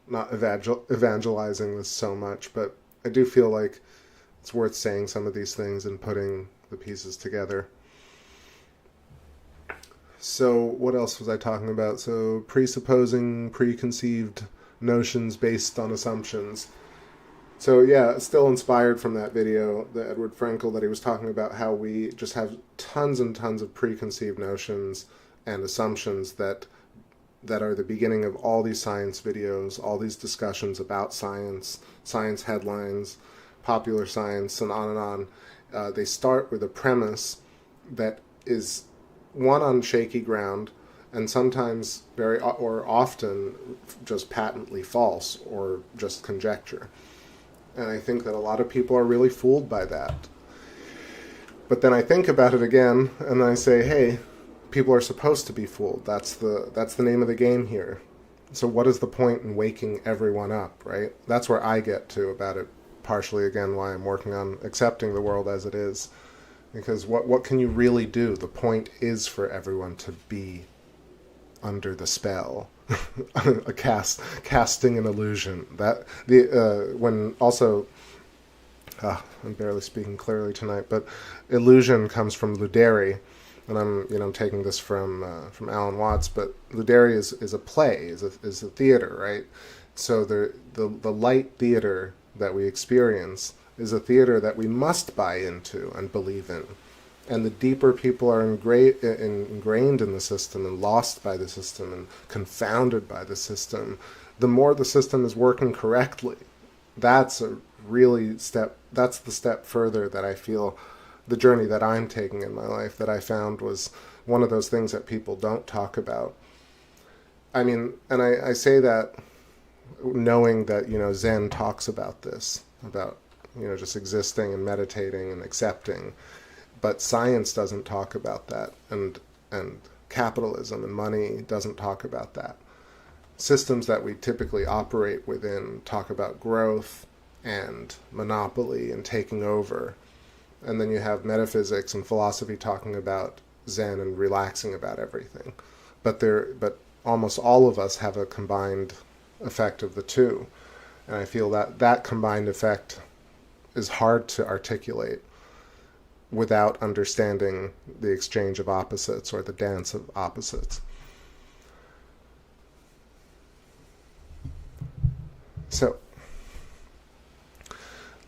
Speaker 1: not evangelizing this so much, but I do feel like it's worth saying some of these things and putting the pieces together. So what else was I talking about? So presupposing preconceived notions based on assumptions. So yeah, still inspired from that video, the Edward Frankel, that he was talking about how we just have tons and tons of preconceived notions and assumptions that are the beginning of all these science videos, all these discussions about science, science headlines, popular science, and on and on. They start with a premise that is, one, on shaky ground, and sometimes or often just patently false or just conjecture. And I think that a lot of people are really fooled by that. But then I think about it again, and I say, hey, people are supposed to be fooled. That's the name of the game here. So what is the point in waking everyone up, right? That's where I get to about it, partially again why I'm working on accepting the world as it is. Because what can you really do? The point is for everyone to be under the spell, casting an illusion. That when also, I'm barely speaking clearly tonight, but illusion comes from ludere. And I'm taking this from Alan Watts, but ludere is a play, is a theater, right? So the light theater that we experience is a theater that we must buy into and believe in. And the deeper people are ingrained in the system and lost by the system and confounded by the system, the more the system is working correctly. That's the step further that I feel the journey that I'm taking in my life that I found was one of those things that people don't talk about. I mean, and I say that knowing that, Zen talks about this, about, just existing and meditating and accepting, but science doesn't talk about that, and capitalism and money doesn't talk about that. Systems that we typically operate within talk about growth and monopoly and taking over. And then you have metaphysics and philosophy talking about Zen and relaxing about everything. But almost all of us have a combined effect of the two. And I feel that combined effect is hard to articulate without understanding the exchange of opposites or the dance of opposites. So,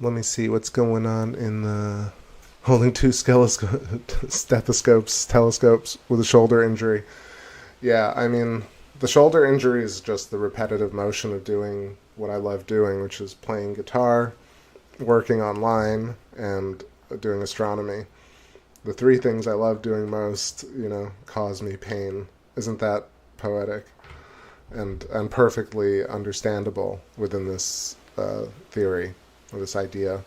Speaker 1: let me see what's going on in the... Holding two stethoscopes, telescopes with a shoulder injury. Yeah, I mean, the shoulder injury is just the repetitive motion of doing what I love doing, which is playing guitar, working online, and doing astronomy. The three things I love doing most, cause me pain. Isn't that poetic? And perfectly understandable within this theory, or this idea.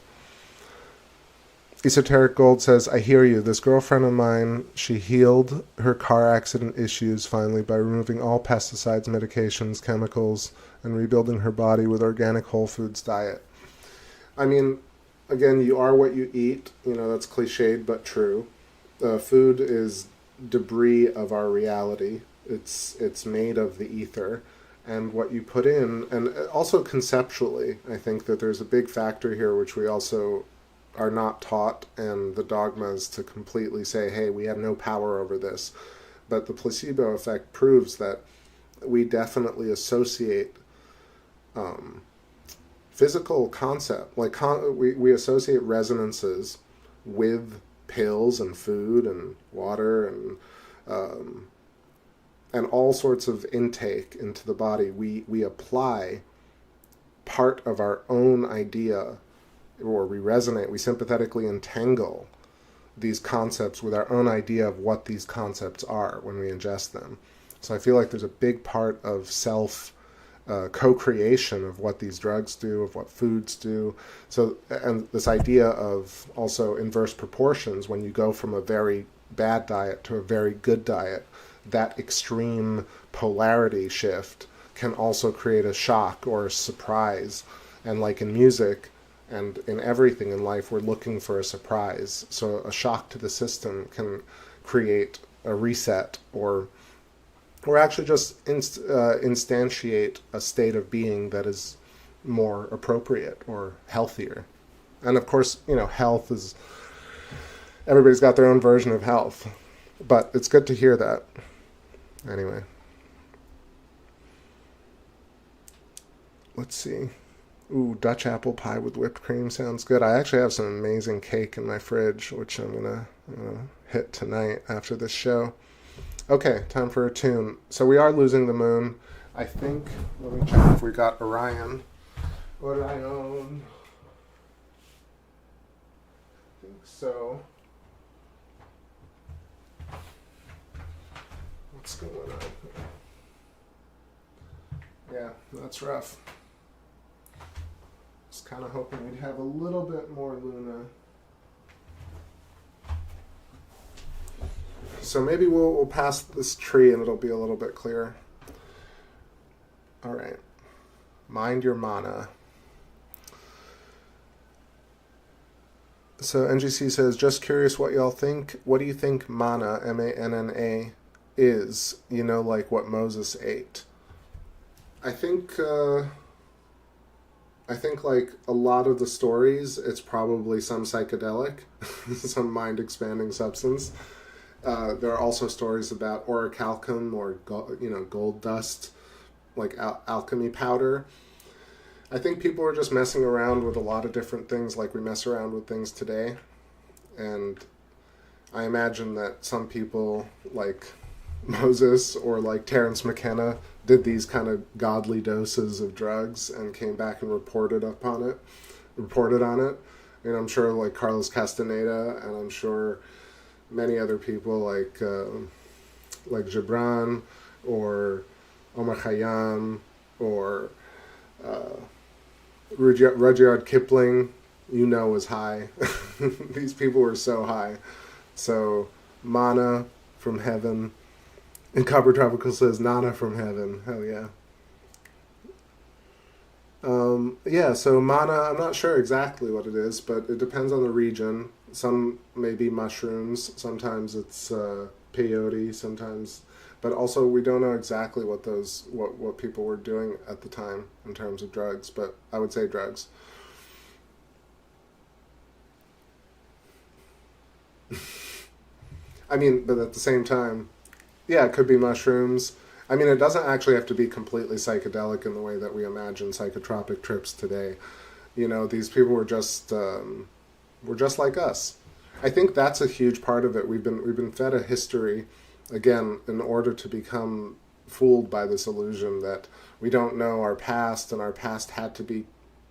Speaker 1: Esoteric Gold says, I hear you. This girlfriend of mine, she healed her car accident issues finally by removing all pesticides, medications, chemicals, and rebuilding her body with organic whole foods diet. I mean, again, you are what you eat. You know, that's cliched but true. Food is debris of our reality. It's made of the ether. And what you put in, and also conceptually, I think that there's a big factor here which we also are not taught, and the dogmas to completely say, hey, we have no power over this. But the placebo effect proves that we definitely associate physical concept, like we associate resonances with pills and food and water and all sorts of intake into the body. We apply part of our own idea, or we resonate, we sympathetically entangle these concepts with our own idea of what these concepts are when we ingest them. So I feel like there's a big part of self co-creation of what these drugs do, of what foods do. So, and this idea of also inverse proportions, when you go from a very bad diet to a very good diet, that extreme polarity shift can also create a shock or a surprise. And like in music and in everything in life, we're looking for a surprise. So a shock to the system can create a reset, or actually just instantiate a state of being that is more appropriate or healthier. And of course, you know, health is, everybody's got their own version of health, but it's good to hear that. Anyway, let's see. Ooh, Dutch apple pie with whipped cream sounds good. I actually have some amazing cake in my fridge, which I'm gonna hit tonight after this show. Okay, time for a tune. So we are losing the moon. I think, let me check if we got Orion. Orion. I think so. What's going on here? Yeah, that's rough. Just kind of hoping we'd have a little bit more Luna. So maybe we'll pass this tree and it'll be a little bit clearer. All right. Mind your mana. So NGC says, just curious what y'all think. What do you think mana, M-A-N-N-A, is? You know, like what Moses ate. I think like a lot of the stories, it's probably some psychedelic, some mind-expanding substance. There are also stories about orichalcum, or gold dust, like alchemy powder. I think people are just messing around with a lot of different things like we mess around with things today. And I imagine that some people like Moses or like Terence McKenna did these kind of godly doses of drugs and came back and reported on it. And I'm sure like Carlos Castaneda, and I'm sure many other people like Gibran or Omar Khayyam or Rudyard Kipling, was high. These people were so high. So mana from heaven. And Copper Tropical says Nana from heaven. Hell yeah. Yeah, so mana, I'm not sure exactly what it is, but it depends on the region. Some may be mushrooms, sometimes it's peyote, sometimes, but also we don't know exactly what people were doing at the time in terms of drugs, but I would say drugs. I mean, but at the same time, yeah, it could be mushrooms. I mean, it doesn't actually have to be completely psychedelic in the way that we imagine psychotropic trips today. These people were just like us. I think that's a huge part of it. We've been fed a history, again, in order to become fooled by this illusion that we don't know our past, and our past had to be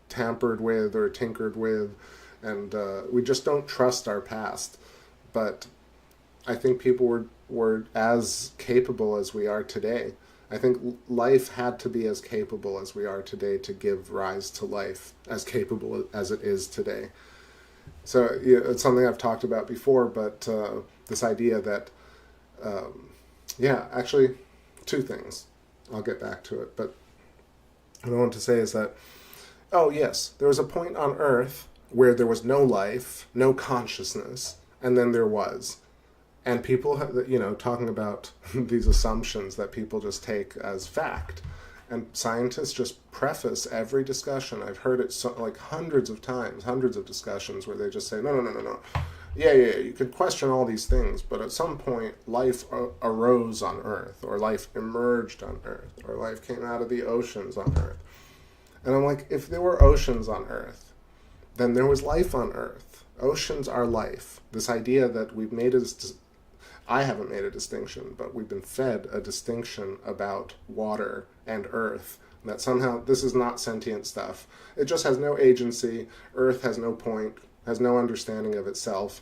Speaker 1: tampered with or tinkered with, and we just don't trust our past. But I think people were as capable as we are today. I think life had to be as capable as we are today to give rise to life, as capable as it is today. So it's something I've talked about before, but this idea that, yeah, actually, two things. I'll get back to it. But what I want to say is that, oh, yes, there was a point on Earth where there was no life, no consciousness, and then there was. And people, talking about these assumptions that people just take as fact. And scientists just preface every discussion. I've heard it like hundreds of times, hundreds of discussions where they just say, no. Yeah, you could question all these things, but at some point life arose on Earth, or life emerged on Earth, or life came out of the oceans on Earth. And I'm like, if there were oceans on Earth, then there was life on Earth. Oceans are life. This idea that we've made I haven't made a distinction, but we've been fed a distinction about water and Earth, that somehow this is not sentient stuff. It just has no agency. Earth has no point, has no understanding of itself.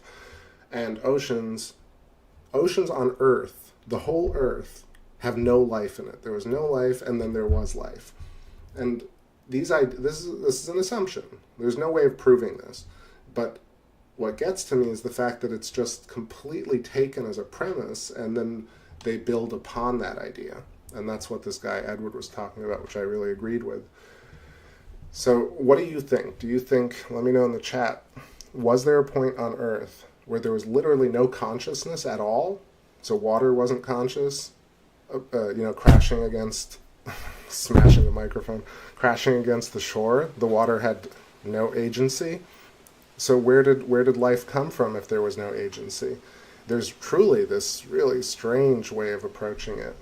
Speaker 1: And oceans on Earth, the whole Earth, have no life in it. There was no life, and then there was life. And this is an assumption. There's no way of proving this. But what gets to me is the fact that it's just completely taken as a premise, and then they build upon that idea. And that's what this guy Edward was talking about, which I really agreed with. So what do you think? Do you think, let me know in the chat, was there a point on Earth where there was literally no consciousness at all? So water wasn't conscious, crashing against, smashing the microphone, crashing against the shore. The water had no agency. So where did life come from if there was no agency? There's truly this really strange way of approaching it.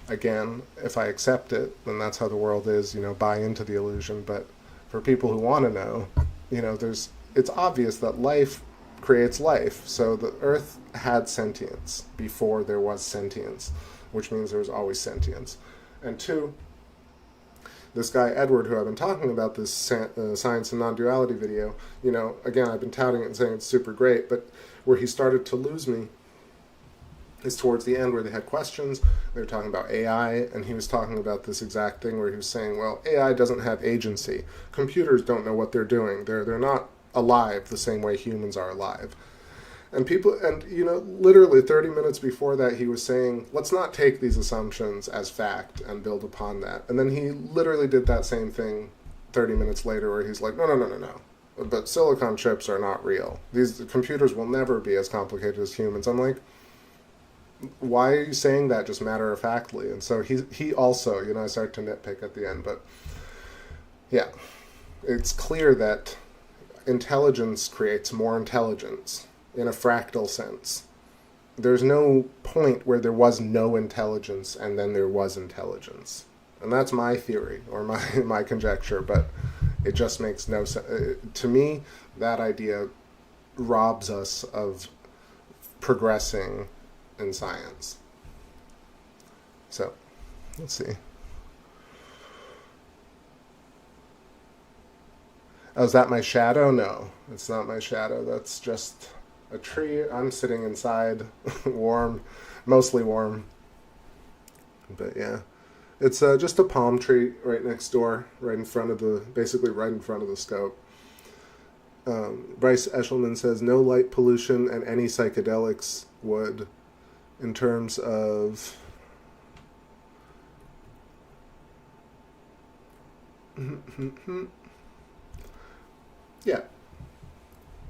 Speaker 1: Again, if I accept it, then that's how the world is, buy into the illusion. But for people who want to know, it's obvious that life creates life. So the Earth had sentience before there was sentience, which means there was always sentience. And two, this guy Edward, who I've been talking about, this science and non-duality video, again, I've been touting it and saying it's super great, but where he started to lose me is towards the end, where they had questions. They were talking about AI, and he was talking about this exact thing where he was saying, well, AI doesn't have agency. Computers don't know what they're doing. They're not alive the same way humans are alive. And literally 30 minutes before that, he was saying, let's not take these assumptions as fact and build upon that. And then he literally did that same thing 30 minutes later, where he's like, no. But silicon chips are not real. These computers will never be as complicated as humans. I'm like, why are you saying that just matter-of-factly? And so he also, I started to nitpick at the end. But yeah, it's clear that intelligence creates more intelligence. In a fractal sense. There's no point where there was no intelligence and then there was intelligence. And that's my theory, or my conjecture, but it just makes no sense. To me, that idea robs us of progressing in science. So, let's see. Oh, is that my shadow? No, it's not my shadow. That's just a tree. I'm sitting inside, warm, mostly warm. But yeah, it's just a palm tree right next door, basically right in front of the scope. Bryce Eshelman says, no light pollution and any psychedelics would, in terms of... yeah.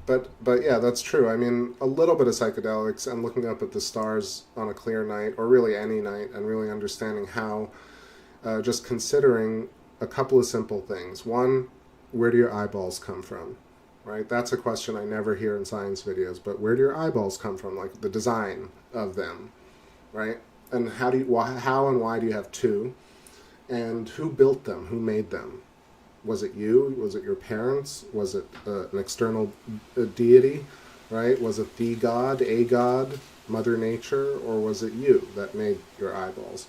Speaker 1: But yeah, that's true. I mean, a little bit of psychedelics and looking up at the stars on a clear night, or really any night, and really understanding how, just considering a couple of simple things. One, where do your eyeballs come from? Right? That's a question I never hear in science videos, but where do your eyeballs come from? Like the design of them, right? And how and why do you have two? And who built them? Who made them? Was it you? Was it your parents? Was it an external deity, right? Was it the God, a God, Mother Nature, or was it you that made your eyeballs?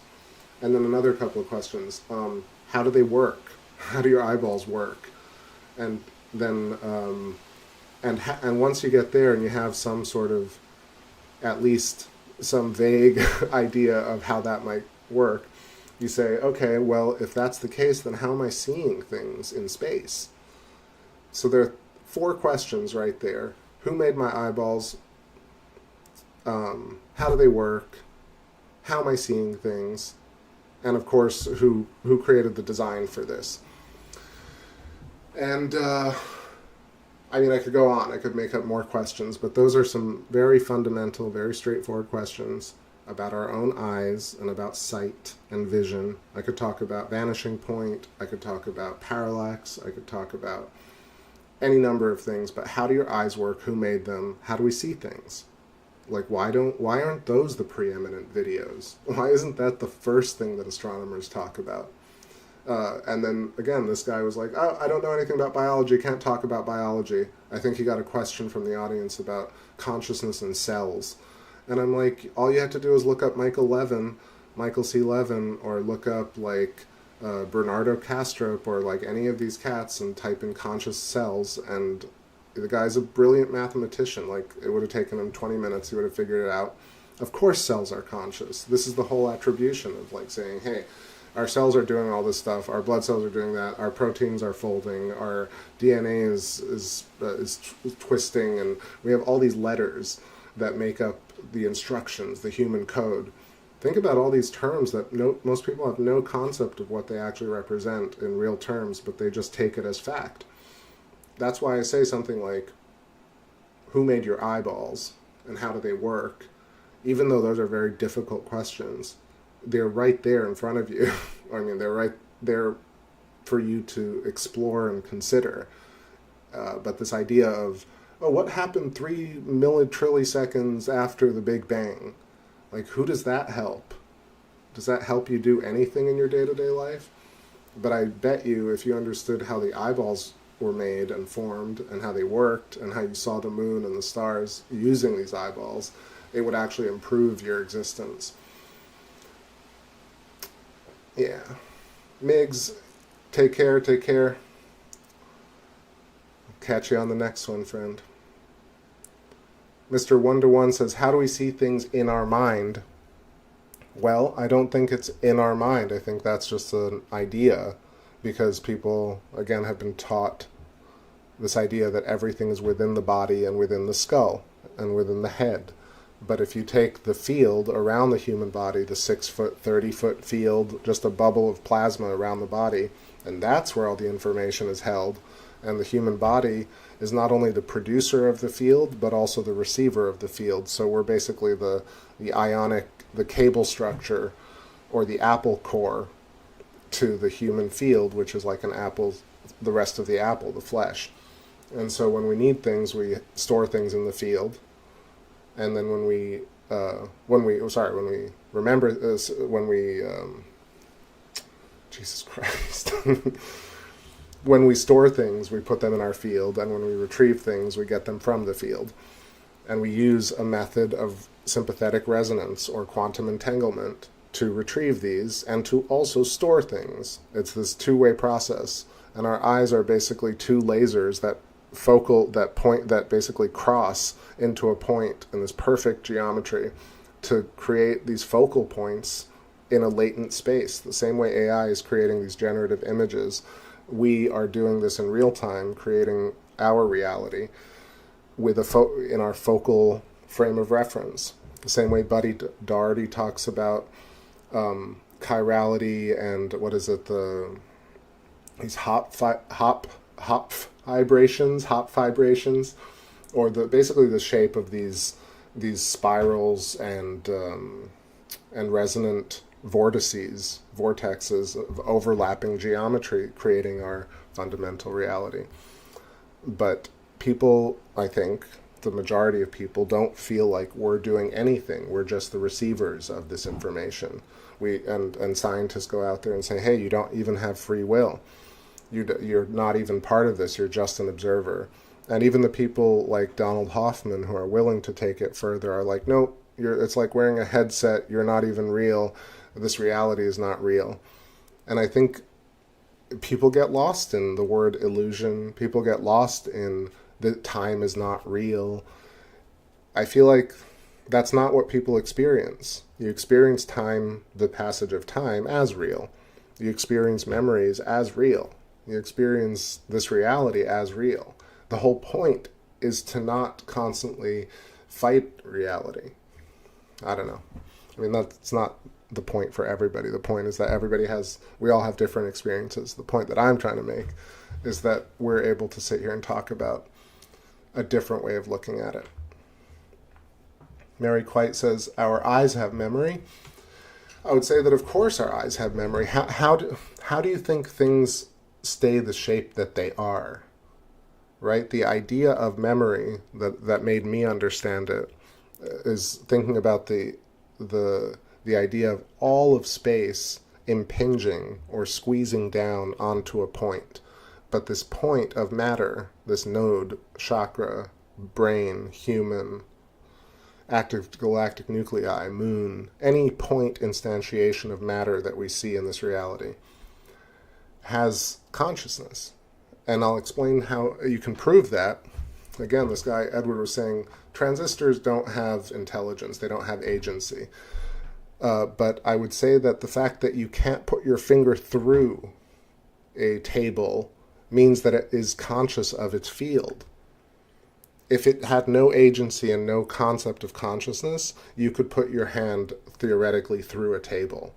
Speaker 1: And then another couple of questions. How do they work? How do your eyeballs work? And then, and once you get there and you have some sort of, at least some vague idea of how that might work, you say, okay, well, if that's the case, then how am I seeing things in space? So there are 4 questions right there. who made my eyeballs, how do they work, how am I seeing things, and of course, who created the design for this. And I mean, I could go on, I could make up more questions, but those are some very fundamental, very straightforward questions about our own eyes and about sight and vision. I could talk about vanishing point, I could talk about parallax, I could talk about any number of things, but how do your eyes work? Who made them? How do we see things? Like, why aren't those the preeminent videos? Why isn't that the first thing that astronomers talk about? And then, again, this guy was like, oh, I don't know anything about biology, can't talk about biology. I think he got a question from the audience about consciousness in cells. And I'm like, all you have to do is look up Michael C. Levin, or look up, like, Bernardo Kastrup, or, like, any of these cats, and type in conscious cells, and the guy's a brilliant mathematician. Like, it would have taken him 20 minutes, he would have figured it out. Of course cells are conscious. This is the whole attribution of, like, saying, hey, our cells are doing all this stuff, our blood cells are doing that, our proteins are folding, our DNA is twisting, and we have all these letters that make up the instructions, the human code. Think about all these terms that most people have no concept of what they actually represent in real terms, but they just take it as fact. That's why I say something like, who made your eyeballs and how do they work? Even though those are very difficult questions, they're right there in front of you. I mean, they're right there for you to explore and consider. But this idea of, oh, what happened 3 millitrilliseconds after the Big Bang? Like, who does that help? Does that help you do anything in your day-to-day life? But I bet you, if you understood how the eyeballs were made and formed, and how they worked, and how you saw the moon and the stars using these eyeballs, it would actually improve your existence. Yeah. Migs, take care, take care. Catch you on the next one, friend. Mr. One-to-One says, how do we see things in our mind? Well, I don't think it's in our mind. I think that's just an idea, because people, again, have been taught this idea that everything is within the body and within the skull and within the head. But if you take the field around the human body, the 6-foot, 30-foot field, just a bubble of plasma around the body, and that's where all the information is held. And the human body is not only the producer of the field, but also the receiver of the field. So we're basically the ionic, the cable structure, or the apple core to the human field, which is like an apple, the rest of the apple, the flesh. And so when we need things, we store things in the field. And then when we remember this, Jesus Christ, when we store things, we put them in our field, and when we retrieve things, we get them from the field. And we use a method of sympathetic resonance or quantum entanglement to retrieve these and to also store things. It's this two-way process. And our eyes are basically two lasers that basically cross into a point in this perfect geometry to create these focal points in a latent space. The same way AI is creating these generative images, we are doing this in real time, creating our reality with in our focal frame of reference. The same way Buddy Daugherty talks about chirality and these hop vibrations, or basically the shape of these spirals and resonant vortexes of overlapping geometry, creating our fundamental reality. But people, I think, the majority of people don't feel like we're doing anything. We're just the receivers of this information. And scientists go out there and say, hey, you don't even have free will. You're not even part of this. You're just an observer. And even the people like Donald Hoffman who are willing to take it further are like, no, it's like wearing a headset. You're not even real. This reality is not real. And I think people get lost in the word illusion. People get lost in that time is not real. I feel like that's not what people experience. You experience time, the passage of time, as real. You experience memories as real. You experience this reality as real. The whole point is to not constantly fight reality. I don't know. I mean, that's not the point for everybody. The point is that we all have different experiences. The point that I'm trying to make is that we're able to sit here and talk about a different way of looking at it. Mary Quite says, our eyes have memory. I would say that of course our eyes have memory. How do you think things stay the shape that they are? Right? The idea of memory that made me understand it is thinking about the idea of all of space impinging or squeezing down onto a point. But this point of matter, this node, chakra, brain, human, active galactic nuclei, moon, any point instantiation of matter that we see in this reality has consciousness. And I'll explain how you can prove that. Again, this guy, Edward, was saying transistors don't have intelligence. They don't have agency. But I would say that the fact that you can't put your finger through a table means that it is conscious of its field. If it had no agency and no concept of consciousness, you could put your hand theoretically through a table.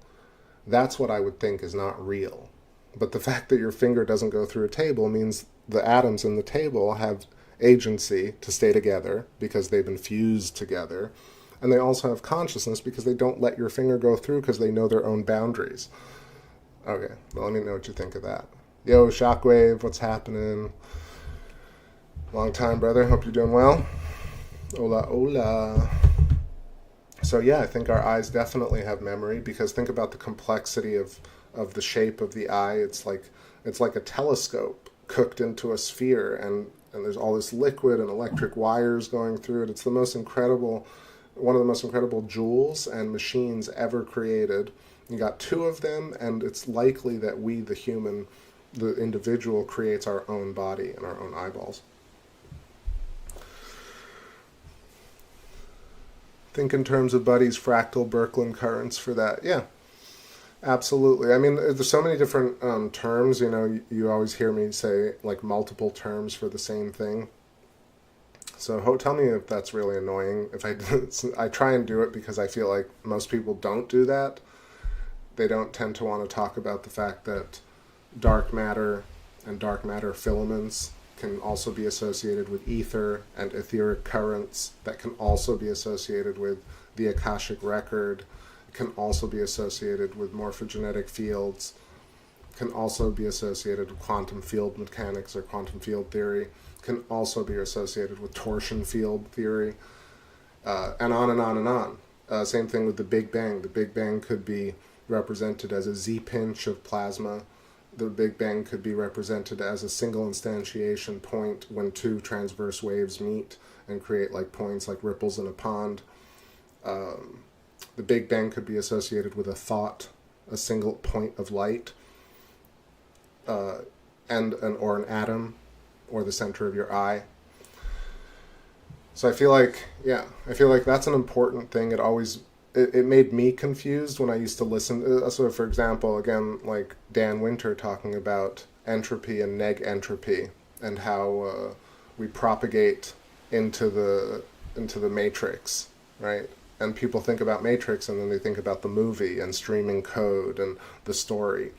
Speaker 1: That's what I would think is not real. But the fact that your finger doesn't go through a table means the atoms in the table have agency to stay together because they've been fused together. And they also have consciousness because they don't let your finger go through because they know their own boundaries. Okay, well, let me know what you think of that. Yo, Shockwave, what's happening? Long time, brother. Hope you're doing well. Hola, hola. So yeah, I think our eyes definitely have memory because think about the complexity of the shape of the eye. It's like a telescope cooked into a sphere, and there's all this liquid and electric wires going through it. It's one of the most incredible jewels and machines ever created. You got two of them, and it's likely that we, the human, the individual, creates our own body and our own eyeballs. Think in terms of Buddy's fractal Birkeland currents for that. Yeah, absolutely. I mean, there's so many different terms. You know, you always hear me say like multiple terms for the same thing. So tell me if that's really annoying. If I try and do it because I feel like most people don't do that. They don't tend to want to talk about the fact that dark matter and dark matter filaments can also be associated with ether and etheric currents that can also be associated with the Akashic record, can also be associated with morphogenetic fields, can also be associated with quantum field mechanics or quantum field theory, can also be associated with torsion field theory, and on and on and on. Same thing with the Big Bang. The Big Bang could be represented as a Z-pinch of plasma. The Big Bang could be represented as a single instantiation point when two transverse waves meet and create like points like ripples in a pond. The Big Bang could be associated with a thought, a single point of light, or an atom, or the center of your eye. So I feel like that's an important thing. It made me confused when I used to listen. So, for example, again, like Dan Winter talking about entropy and neg entropy and how we propagate into the matrix, right? And people think about Matrix and then they think about the movie and streaming code and the story,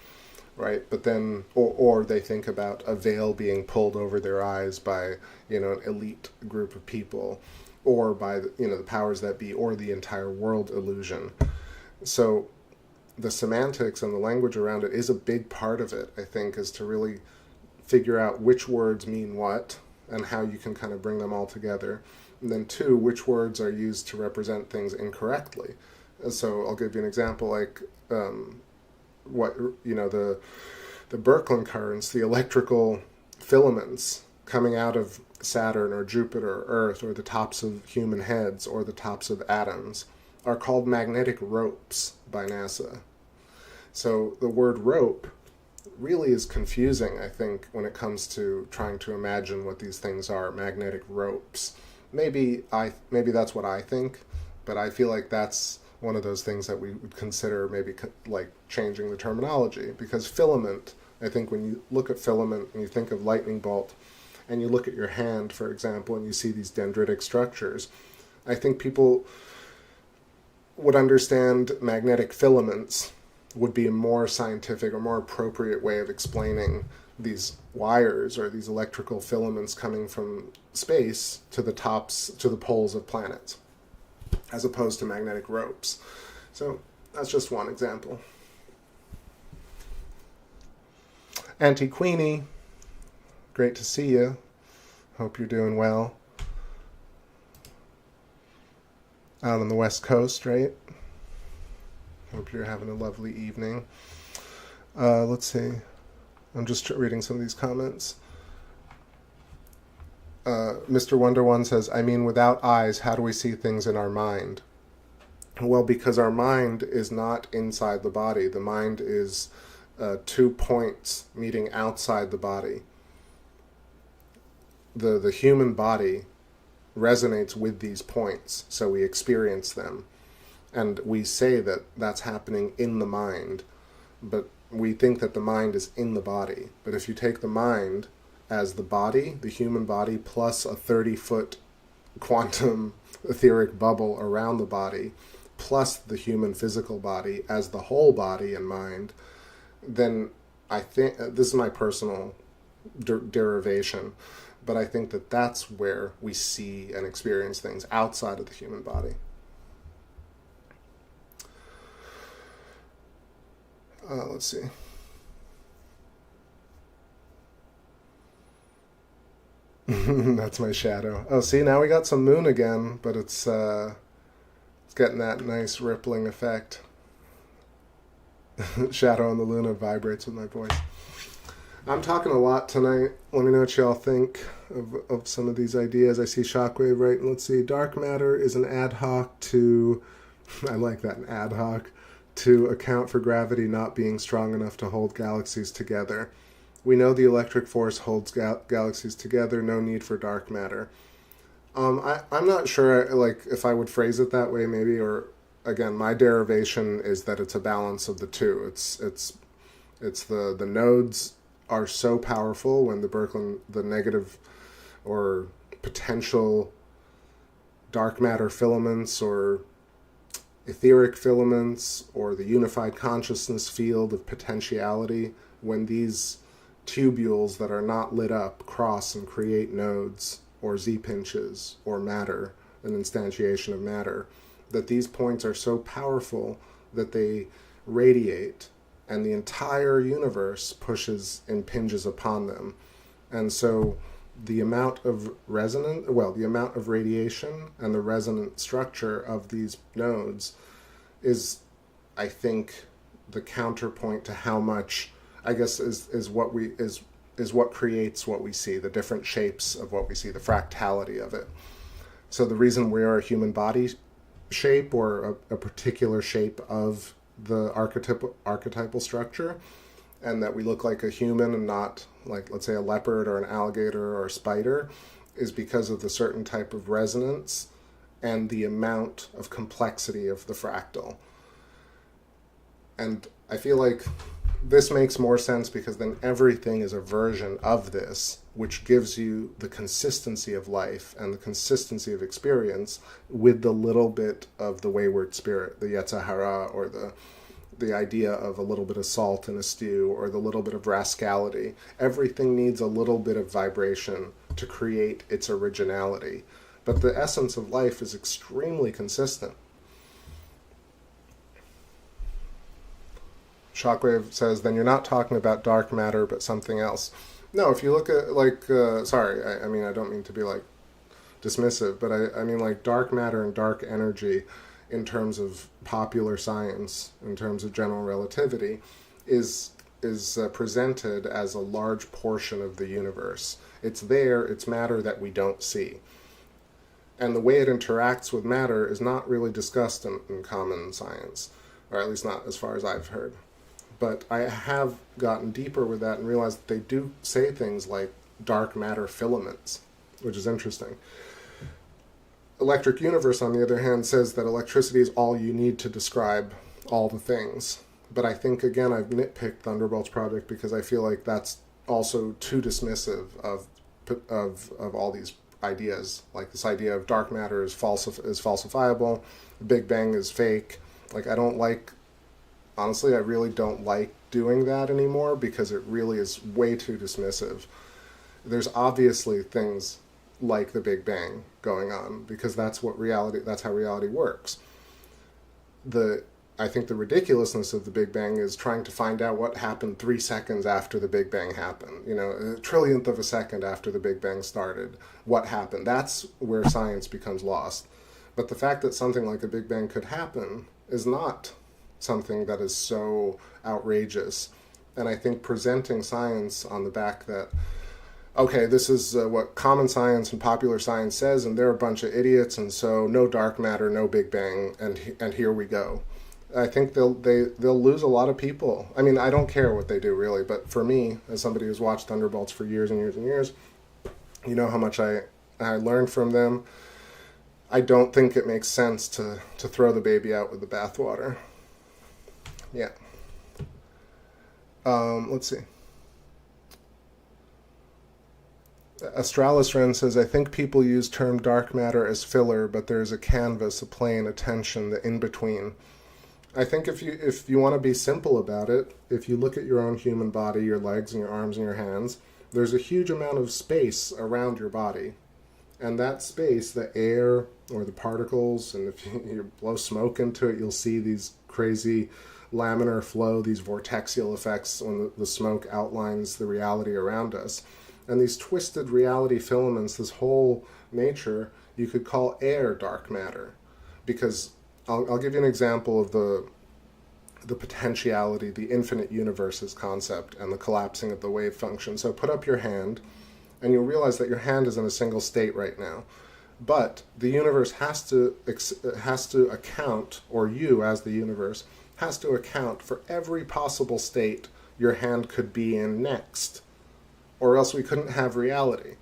Speaker 1: right? But then, or they think about a veil being pulled over their eyes by, an elite group of people, or by the powers that be, or the entire world illusion. So the semantics and the language around it is a big part of it, I think, is to really figure out which words mean what and how you can kind of bring them all together. And then two, which words are used to represent things incorrectly. So I'll give you an example, like the Birkeland currents, the electrical filaments coming out of Saturn or Jupiter or Earth or the tops of human heads or the tops of atoms are called magnetic ropes by NASA. So the word rope really is confusing, I think, when it comes to trying to imagine what these things are, magnetic ropes. Maybe that's what I think, but I feel like that's one of those things that we would consider maybe like changing the terminology, because filament, I think when you look at filament and you think of lightning bolt, and you look at your hand, for example, and you see these dendritic structures, I think people would understand magnetic filaments would be a more scientific or more appropriate way of explaining these wires or these electrical filaments coming from space to the tops, to the poles of planets, as opposed to magnetic ropes. So that's just one example. Auntie Queenie, great to see you. Hope you're doing well. Out on the West Coast, right? Hope you're having a lovely evening. Let's see. I'm just reading some of these comments. Mr. Wonder One says, I mean, without eyes, how do we see things in our mind? Well, because our mind is not inside the body. The mind is 2 points meeting outside the body. The human body resonates with these points, so we experience them. And we say that that's happening in the mind, but we think that the mind is in the body. But if you take the mind as the body, the human body, plus a 30-foot quantum etheric bubble around the body, plus the human physical body as the whole body and mind, then I think, this is my personal derivation, but I think that that's where we see and experience things outside of the human body. Let's see. That's my shadow. Oh, see, now we got some moon again, but it's getting that nice rippling effect. Shadow on the Luna vibrates with my voice. I'm talking a lot tonight. Let me know what y'all think of some of these ideas. I see Shockwave, right? Let's see. Dark matter is an ad hoc to... I like that, an ad hoc. To account for gravity not being strong enough to hold galaxies together. We know the electric force holds galaxies together. No need for dark matter. I'm not sure, like, if I would phrase it that way, maybe, or again, my derivation is that it's a balance of the two. It's the nodes are so powerful when the negative or potential dark matter filaments or etheric filaments or the unified consciousness field of potentiality, when these tubules that are not lit up cross and create nodes or z-pinches or matter, an instantiation of matter, that these points are so powerful that they radiate and the entire universe pushes, impinges upon them. And so the amount of the amount of radiation and the resonant structure of these nodes is, I think, the counterpoint to how much, I guess, is what creates what we see, the different shapes of what we see, the fractality of it. So the reason we are a human body shape or a particular shape of the archetypal structure, and that we look like a human and not like, let's say, a leopard or an alligator or a spider, is because of the certain type of resonance and the amount of complexity of the fractal. And I feel like this makes more sense because then everything is a version of this, which gives you the consistency of life and the consistency of experience with the little bit of the wayward spirit, the Yetzer Hara, or the idea of a little bit of salt in a stew, or the little bit of rascality. Everything needs a little bit of vibration to create its originality. But the essence of life is extremely consistent. Shockwave says, then you're not talking about dark matter, but something else. No, if you look at, like, I mean, I don't mean to be, like, dismissive, but I mean, like, dark matter and dark energy in terms of popular science, in terms of general relativity, is presented as a large portion of the universe. It's there, it's matter that we don't see. And the way it interacts with matter is not really discussed in common science, or at least not as far as I've heard. But I have gotten deeper with that and realized that they do say things like dark matter filaments, which is interesting. Electric Universe, on the other hand, says that electricity is all you need to describe all the things. But I think, again, I've nitpicked Thunderbolt's project because I feel like that's also too dismissive of of all these ideas. Like this idea of dark matter is falsifiable, the Big Bang is fake. Like I don't like, honestly, I really don't like doing that anymore because it really is way too dismissive. There's obviously things like the Big Bang going on because that's how reality works. I think the ridiculousness of the Big Bang is trying to find out what happened 3 seconds after the Big Bang happened. You know, a trillionth of a second after the Big Bang started, what happened? That's where science becomes lost. But the fact that something like a Big Bang could happen is not something that is so outrageous. And I think presenting science on the back that, okay, this is what common science and popular science says, and they're a bunch of idiots, and so no dark matter, no Big Bang, and here we go. I think they'll lose a lot of people. I mean, I don't care what they do really, but for me, as somebody who's watched Thunderbolts for years and years and years, you know how much I learned from them. I don't think it makes sense to throw the baby out with the bathwater. Yeah. Let's see. Astralis Ren says, I think people use term dark matter as filler, but there's a canvas, a plane, a tension, the in-between. I think if you want to be simple about it, if you look at your own human body, your legs and your arms and your hands, there's a huge amount of space around your body. And that space, the air or the particles, and if you blow smoke into it, you'll see these crazy laminar flow, these vortexial effects when the smoke outlines the reality around us. And these twisted reality filaments, this whole nature, you could call air dark matter. Because I'll give you an example of the potentiality, the infinite universes concept, and the collapsing of the wave function. So put up your hand, and you'll realize that your hand is in a single state right now. But the universe has to account, or you as the universe, has to account for every possible state your hand could be in next. Or else we couldn't have reality.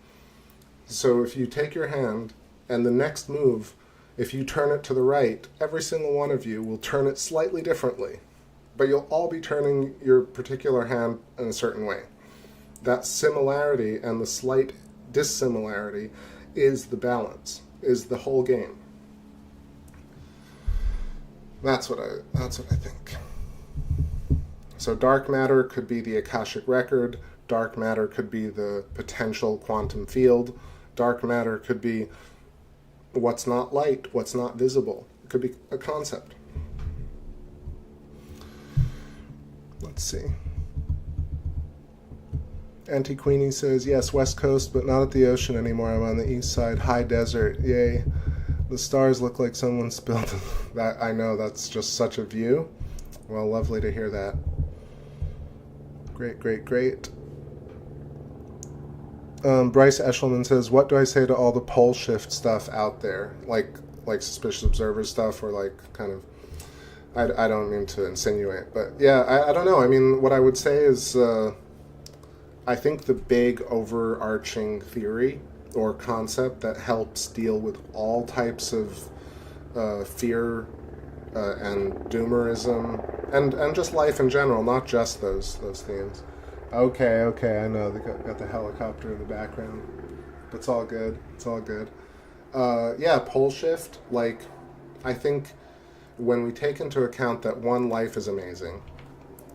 Speaker 1: So if you take your hand, and the next move, if you turn it to the right, every single one of you will turn it slightly differently. But you'll all be turning your particular hand in a certain way. That similarity and the slight dissimilarity is the balance, is the whole game. That's what I think. So dark matter could be the Akashic record. Dark matter could be the potential quantum field. Dark matter could be what's not light, what's not visible. It could be a concept. Let's see. Anti-Queenie says, yes, West Coast, but not at the ocean anymore. I'm on the east side, high desert. Yay. The stars look like someone spilled that. I know, that's just such a view. Well, lovely to hear that. Great, great, great. Bryce Eshelman says, what do I say to all the pole shift stuff out there? Like suspicious observer stuff, or like kind of, I don't mean to insinuate, but yeah, I don't know. I mean, what I would say is, I think the big overarching theory or concept that helps deal with all types of fear and doomerism and just life in general, not just those themes. Okay, I know they got the helicopter in the background, but it's all good. It's all good. Yeah, pole shift. Like, I think when we take into account that one, life is amazing.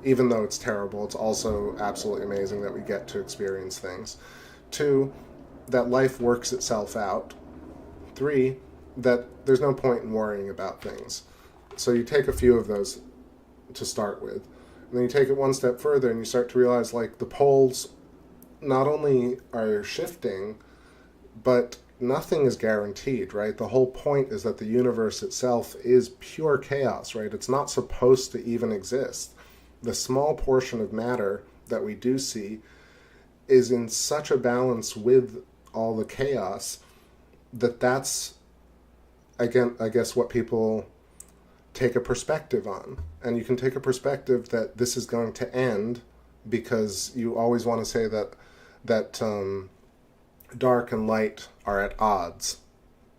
Speaker 1: Even though it's terrible, it's also absolutely amazing that we get to experience things. 2, that life works itself out. 3, that there's no point in worrying about things. So you take a few of those to start with. And then you take it one step further and you start to realize, like, the poles not only are shifting, but nothing is guaranteed, right? The whole point is that the universe itself is pure chaos, right? It's not supposed to even exist. The small portion of matter that we do see is in such a balance with all the chaos that's, again, I guess, what people take a perspective on. And you can take a perspective that this is going to end, because you always want to say that dark and light are at odds,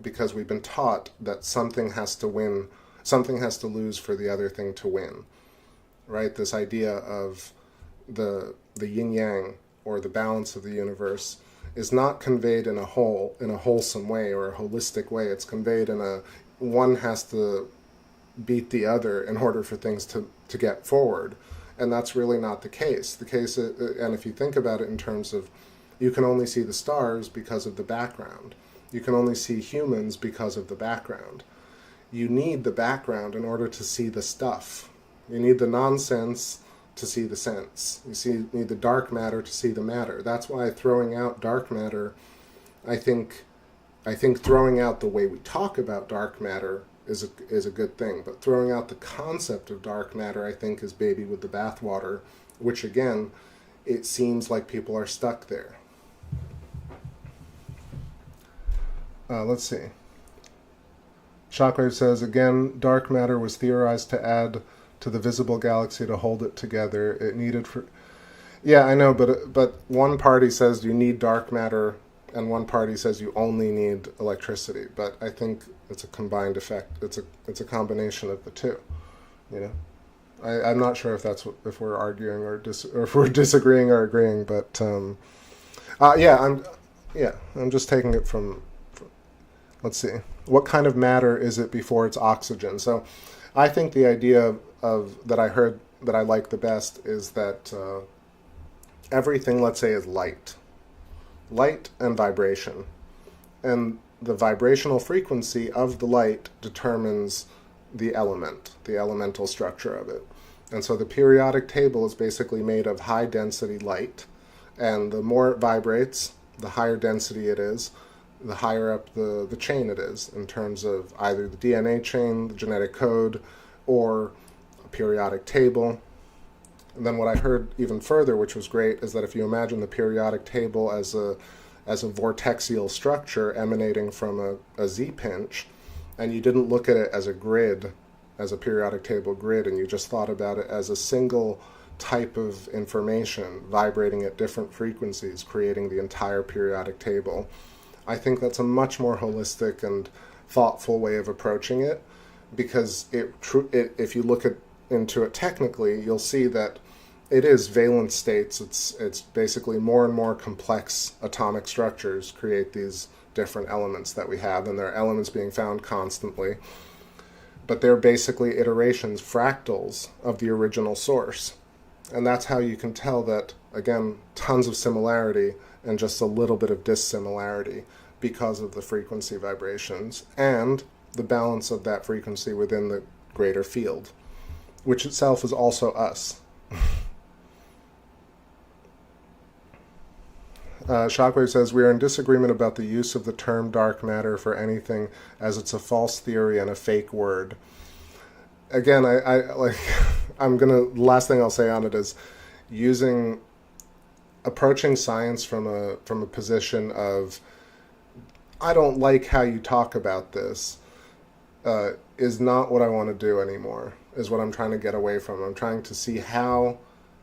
Speaker 1: because we've been taught that something has to win, something has to lose for the other thing to win. Right? This idea of the yin-yang, or the balance of the universe, is not conveyed in a wholesome way or a holistic way. It's conveyed in a, one has to beat the other in order for things to get forward. And that's really not the case. The case, and if you think about it in terms of, you can only see the stars because of the background. You can only see humans because of the background. You need the background in order to see the stuff. You need the nonsense to see the sense. You need the dark matter to see the matter. That's why throwing out dark matter, I think throwing out the way we talk about dark matter is a good thing. But throwing out the concept of dark matter, I think, is baby with the bathwater, which again, it seems like people are stuck there. Let's see. Shockwave says, again, dark matter was theorized to add to the visible galaxy to hold it together. It needed for... Yeah, I know, but one party says you need dark matter, and one party says you only need electricity. But I think it's a combined effect. It's a combination of the two. You know, I'm not sure if that's if we're arguing or if we're disagreeing or agreeing. But I'm just taking it from. Let's see. What kind of matter is it before it's oxygen? So, I think the idea of that I heard that I like the best is that everything, let's say, is light and vibration, and the vibrational frequency of the light determines the elemental structure of it. And so the periodic table is basically made of high density light, and the more it vibrates, the higher density it is, the higher up the chain it is in terms of either the DNA chain, the genetic code, or a periodic table. And then what I heard even further, which was great, is that if you imagine the periodic table as a vortexial structure emanating from a Z-pinch, and you didn't look at it as a grid, as a periodic table grid, and you just thought about it as a single type of information vibrating at different frequencies, creating the entire periodic table, I think that's a much more holistic and thoughtful way of approaching it, because if you look into it technically, you'll see that it is valence states. It's basically more and more complex atomic structures create these different elements that we have, and there are elements being found constantly. But they're basically iterations, fractals of the original source. And that's how you can tell that, again, tons of similarity and just a little bit of dissimilarity because of the frequency vibrations and the balance of that frequency within the greater field, which itself is also us. Shockwave says, we are in disagreement about the use of the term dark matter for anything, as it's a false theory and a fake word. Again, the last thing I'll say on it is approaching science from a position of, I don't like how you talk about this, is not what I want to do anymore, is what I'm trying to get away from. I'm trying to see how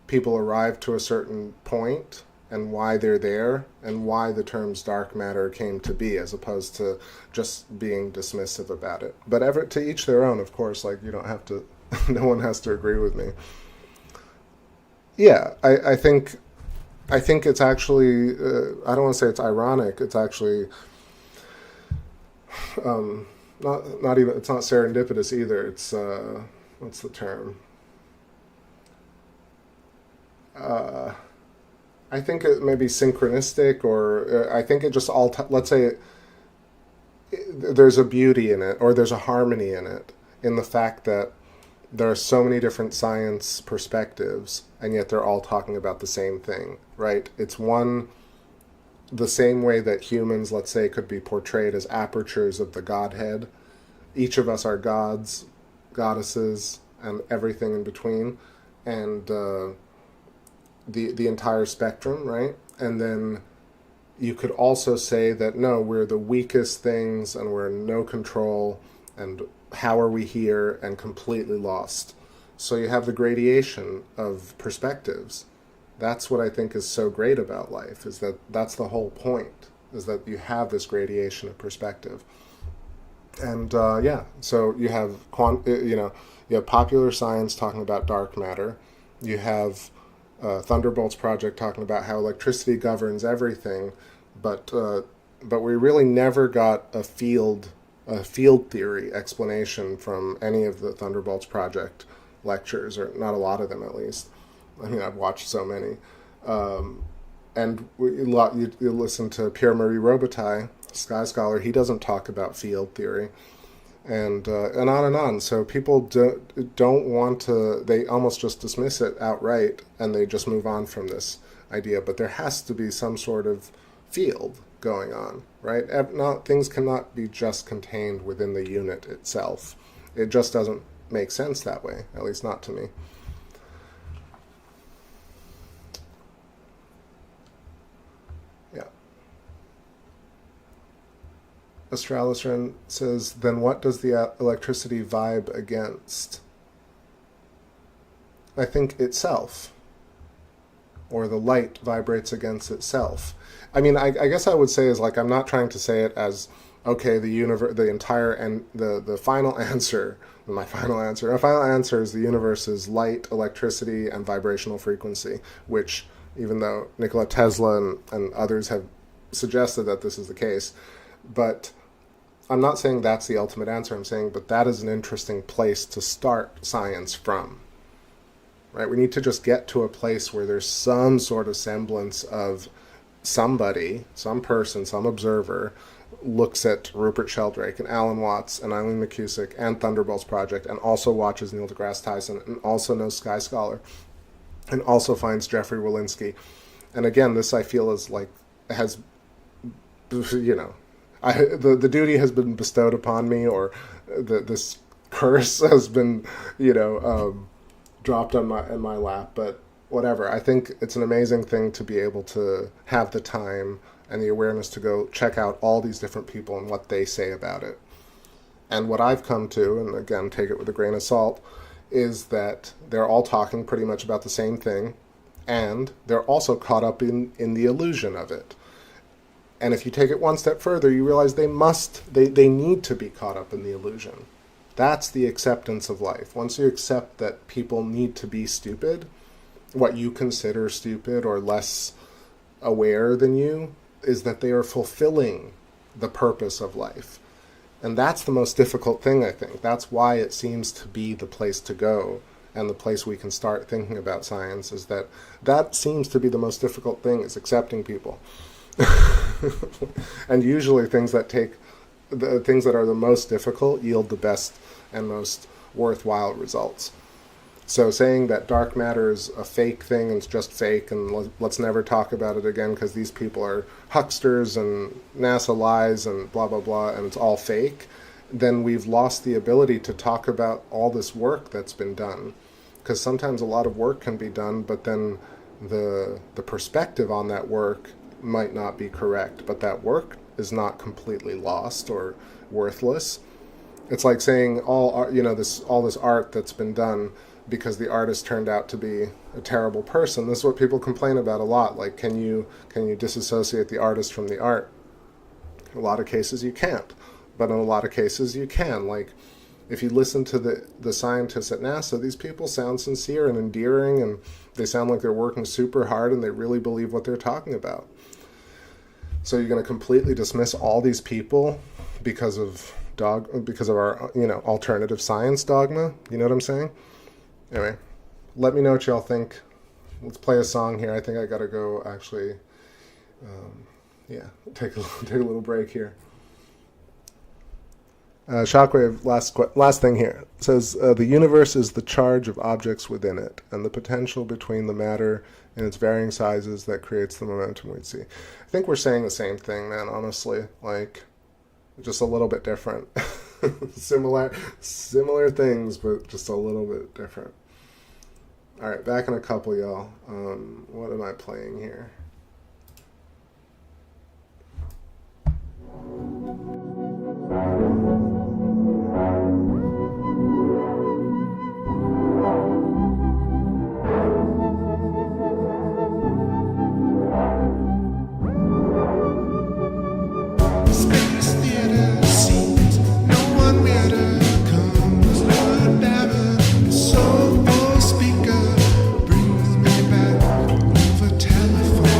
Speaker 1: people arrive to a certain point and why they're there and why the terms dark matter came to be, as opposed to just being dismissive about it. But to each their own, of course, like you don't have to, no one has to agree with me. Yeah, I think it's actually, I don't want to say it's ironic, it's actually, not even, it's not serendipitous either. It's what's the term? I think it may be synchronistic, or I think it just let's say there's a beauty in it, or there's a harmony in it, in the fact that there are so many different science perspectives, and yet they're all talking about the same thing, right? It's the same way that humans, let's say, could be portrayed as apertures of the Godhead. Each of us are gods, goddesses, and everything in between, and the entire spectrum, right? And then you could also say that, no, we're the weakest things, and we're in no control, and how are we here, and completely lost. So you have the gradation of perspectives. That's what I think is so great about life, is that that's the whole point, is that you have this gradation of perspective. And so you have you have popular science talking about dark matter. You have Thunderbolt's project talking about how electricity governs everything, but we really never got a field theory explanation from any of the Thunderbolts project lectures, or not a lot of them at least. I mean, I've watched so many. And you listen to Pierre-Marie Robitaille, Sky Scholar, he doesn't talk about field theory. And on and on. So people don't want to, they almost just dismiss it outright, and they just move on from this idea. But there has to be some sort of field going on, right? Things cannot be just contained within the unit itself. It just doesn't make sense that way, at least not to me. Yeah. Astralistron says, then what does the electricity vibe against? I think itself. Or the light vibrates against itself. I mean, I guess I would say is like, I'm not trying to say it as, okay, the entire, and the final answer, my final answer is the universe is light, electricity, and vibrational frequency, which, even though Nikola Tesla and others have suggested that this is the case, but I'm not saying that's the ultimate answer. I'm saying, but that is an interesting place to start science from. Right? We need to just get to a place where there's some sort of semblance of somebody, some person, some observer looks at Rupert Sheldrake and Alan Watts and Eileen McCusick and Thunderbolts Project, and also watches Neil deGrasse Tyson, and also knows Sky Scholar, and also finds Jeffrey Walensky. And again, this I feel is like, has, you know, the duty has been bestowed upon me, or this curse has been, you know, dropped in my lap, but whatever. I think it's an amazing thing to be able to have the time and the awareness to go check out all these different people and what they say about it. And what I've come to, and again, take it with a grain of salt, is that they're all talking pretty much about the same thing, and they're also caught up in the illusion of it. And if you take it one step further, you realize they need to be caught up in the illusion. That's the acceptance of life. Once you accept that people need to be stupid, what you consider stupid or less aware than you, is that they are fulfilling the purpose of life. And that's the most difficult thing, I think. That's why it seems to be the place to go, and the place we can start thinking about science, is that seems to be the most difficult thing, is accepting people. And usually the things that are the most difficult yield the best and most worthwhile results. So saying that dark matter is a fake thing and it's just fake, and let's never talk about it again because these people are hucksters and NASA lies and blah, blah, blah, and it's all fake, then we've lost the ability to talk about all this work that's been done. Because sometimes a lot of work can be done, but then the perspective on that work might not be correct, but that work is not completely lost or worthless. It's like saying all this art that's been done because the artist turned out to be a terrible person. This is what people complain about a lot. Like, can you disassociate the artist from the art? In a lot of cases you can't, but in a lot of cases you can. Like, if you listen to the scientists at NASA, these people sound sincere and endearing, and they sound like they're working super hard and they really believe what they're talking about. So you're going to completely dismiss all these people because of our alternative science dogma? You know what I'm saying? Anyway, let me know what y'all think. Let's play a song here. I think I gotta go actually. Take a little break here. Shockwave, last thing here. It says, the universe is the charge of objects within it, and the potential between the matter and its varying sizes that creates the momentum we'd see. I think we're saying the same thing, man, honestly. Like, just a little bit different. Similar things, but just a little bit different. Alright, back in a couple, y'all. What am I playing here?
Speaker 2: Telephone.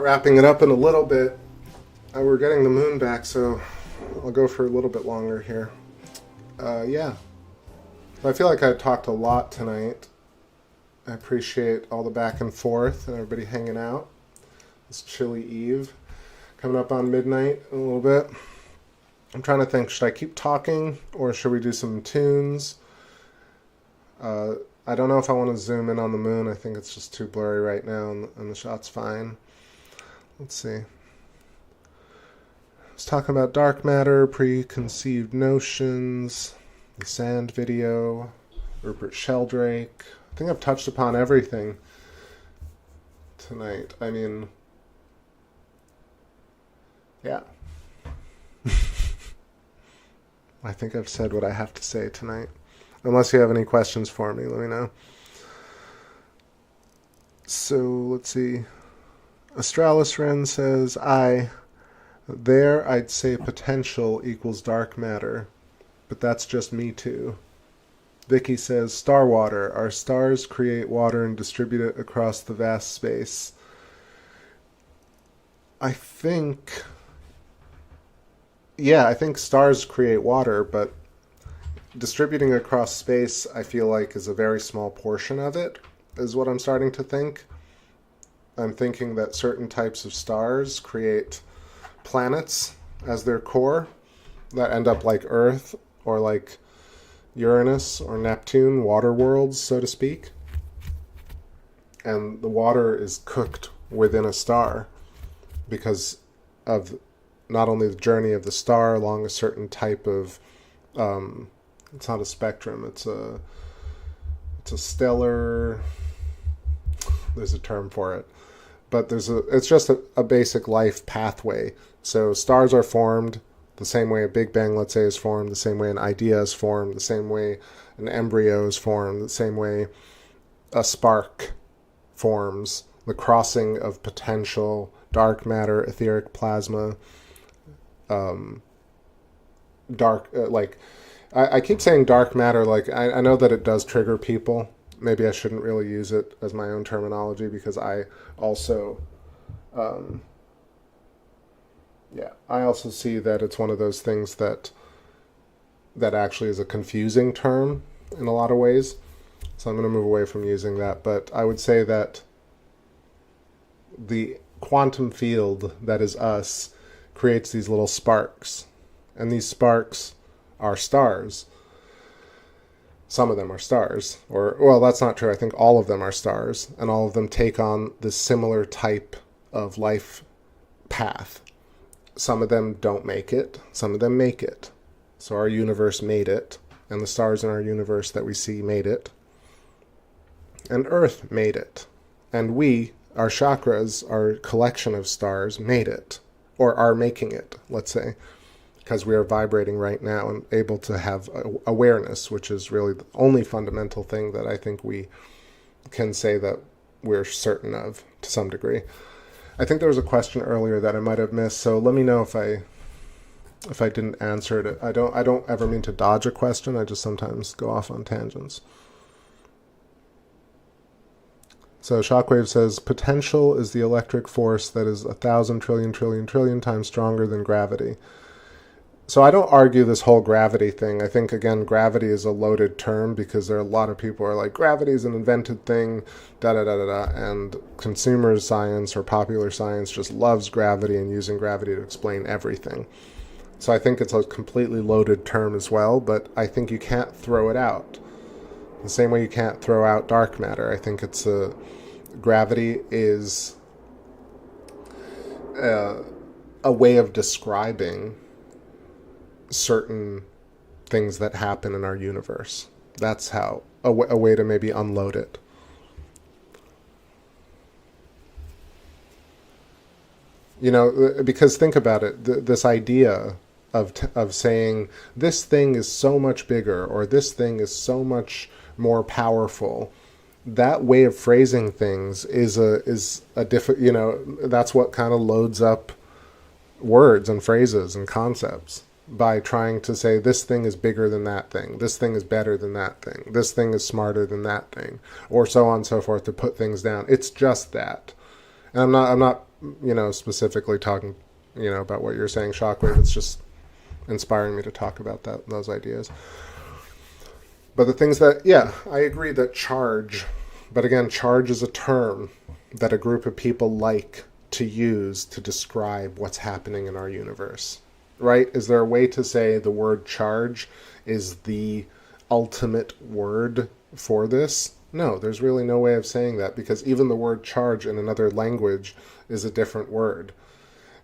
Speaker 1: wrapping it up in a little bit. We're getting the moon back, so I'll go for a little bit longer here. Yeah. I feel like I talked a lot tonight. I appreciate all the back and forth and everybody hanging out. This chilly eve. Coming up on midnight in a little bit. I'm trying to think, should I keep talking or should we do some tunes? I don't know if I want to zoom in on the moon. I think it's just too blurry right now and the shot's fine. Let's see. I was talking about dark matter, preconceived notions, the sand video, Rupert Sheldrake. I think I've touched upon everything tonight. I mean, yeah. I think I've said what I have to say tonight. Unless you have any questions for me, let me know. So, let's see. Astralis Ren says, I'd say potential equals dark matter. But that's just me too. Vicky says, star water. Our stars create water and distribute it across the vast space. I think stars create water, but distributing across space, I feel like, is a very small portion of it, is what I'm starting to think. I'm thinking that certain types of stars create planets as their core that end up like Earth or like Uranus or Neptune, water worlds, so to speak. And the water is cooked within a star because of not only the journey of the star along a certain type of it's not a spectrum, it's a stellar, there's a term for it, but it's just a basic life pathway. So stars are formed the same way a Big Bang, let's say, is formed, the same way an idea is formed, the same way an embryo is formed, the same way a spark forms, the crossing of potential, dark matter, etheric plasma, I keep saying dark matter, like, I know that it does trigger people. Maybe I shouldn't really use it as my own terminology because I also, I also see that it's one of those things that actually is a confusing term in a lot of ways. So I'm going to move away from using that. But I would say that the quantum field that is us creates these little sparks. And these sparks are stars. Some of them are stars. Well, that's not true. I think all of them are stars. And all of them take on this similar type of life path. Some of them don't make it. Some of them make it. So our universe made it. And the stars in our universe that we see made it. And Earth made it. And we, our chakras, our collection of stars, made it. Or are making it, let's say. Because we are vibrating right now and able to have awareness, which is really the only fundamental thing that I think we can say that we're certain of to some degree. I think there was a question earlier that I might have missed, so let me know if I didn't answer it. I don't ever mean to dodge a question. I just sometimes go off on tangents. So Shockwave says, potential is the electric force that is 1,000 trillion times stronger than gravity. So I don't argue this whole gravity thing. I think, again, gravity is a loaded term because there are a lot of people who are like, gravity is an invented thing, da-da-da-da-da, and consumer science or popular science just loves gravity and using gravity to explain everything. So I think it's a completely loaded term as well, but I think you can't throw it out. The same way you can't throw out dark matter. I think gravity is a way of describing certain things that happen in our universe. That's how, a way to maybe unload it. You know, because think about it, this idea of saying this thing is so much bigger or this thing is so much more powerful, that way of phrasing things is a different, you know, that's what kind of loads up words and phrases and concepts. By trying to say this thing is bigger than that thing, this thing is better than that thing, this thing is smarter than that thing, or so on and so forth, to put things down. It's just that. And I'm not specifically talking, about what you're saying, Shockwave. It's just inspiring me to talk about those ideas. But the things that, I agree that charge, but again, charge is a term that a group of people like to use to describe what's happening in our universe, right? Is there a way to say the word charge is the ultimate word for this? No, there's really no way of saying that, because even the word charge in another language is a different word.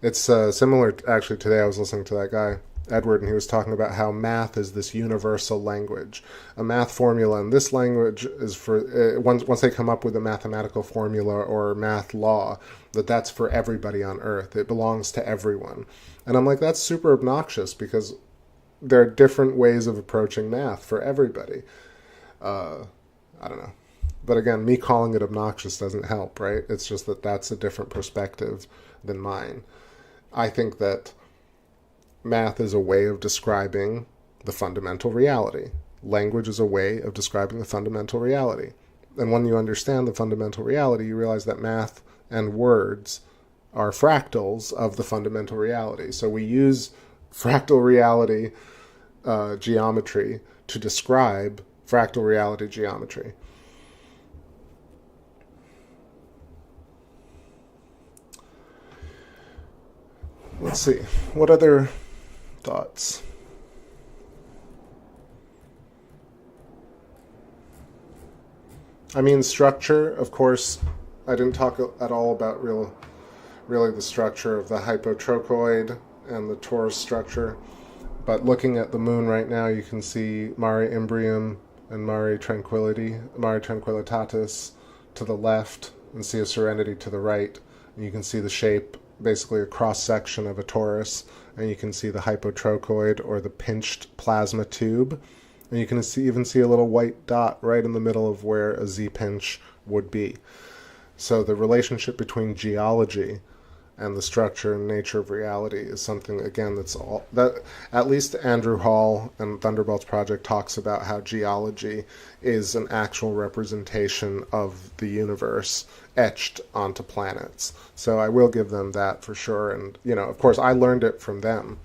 Speaker 1: It's similar, actually. Today I was listening to that guy, Edward, and he was talking about how math is this universal language. A math formula in this language is for, once they come up with a mathematical formula or math law, that's for everybody on Earth. It belongs to everyone. And I'm like, that's super obnoxious, because there are different ways of approaching math for everybody. I don't know. But again, me calling it obnoxious doesn't help, right? It's just that's a different perspective than mine. I think that math is a way of describing the fundamental reality. Language is a way of describing the fundamental reality. And when you understand the fundamental reality, you realize that math and words are fractals of the fundamental reality. So we use fractal reality geometry to describe fractal reality geometry. Let's see. What other thoughts? I mean, structure, of course. I didn't talk at all about really the structure of the hypotrochoid and the torus structure. But looking at the moon right now, you can see Mare Imbrium and Mare Tranquillitatis to the left, and Sea of Serenity to the right. And you can see the shape, basically a cross-section of a torus, and you can see the hypotrochoid, or the pinched plasma tube, and you can even see a little white dot right in the middle of where a Z-pinch would be. So the relationship between geology and the structure and nature of reality is something, again, that at least Andrew Hall and Thunderbolt's project talks about, how geology is an actual representation of the universe etched onto planets. So I will give them that for sure. And, of course, I learned it from them,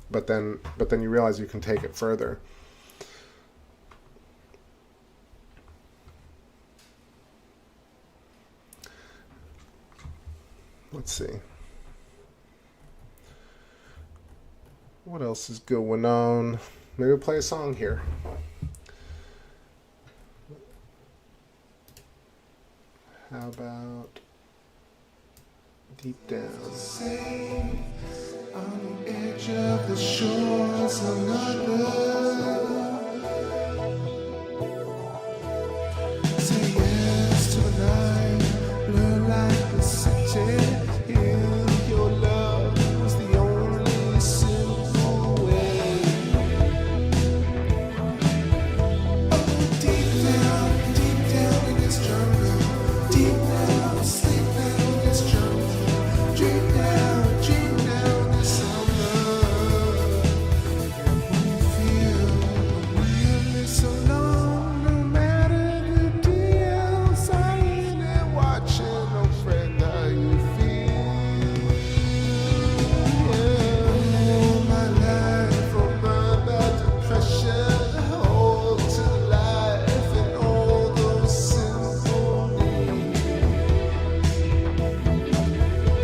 Speaker 1: but then you realize you can take it further. Let's see. What else is going on? Maybe we'll play a song here. How about Deep Down? On the edge of the shores of say yes to the night, blue like the city. Your love was the only simple way. Oh, deep down in this jungle, deep down, sleep now in this jungle, dream now in this summer. And when you feel the wind is so long, no matter the deal, silent and watching, no friend, how you feel. All my life, oh my, that depression, hold to life and all those simple needs.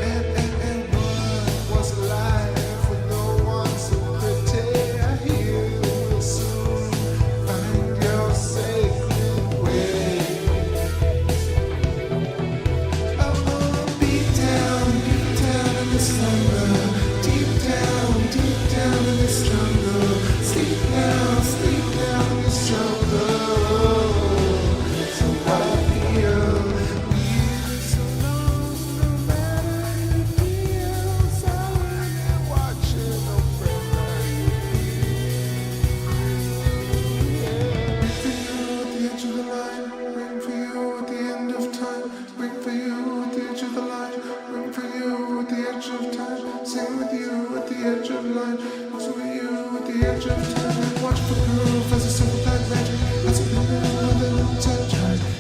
Speaker 1: And what was life with no one so pretty? I hear you will soon find your sacred way. Oh, deep down in this slumber, deep down in this jungle. Sleep now in this jungle. So what I feel, we live so long, no matter the deal, silent and watching, no friend like you feel. Waiting for you at the edge of the line, waiting for you at the end of time, waiting for you at the edge of the line, waiting for you at the edge of time, sing with you at the edge of the line, sing with you at the edge of time, and watch for proof as a simple black magic. Listen to me with a little touch,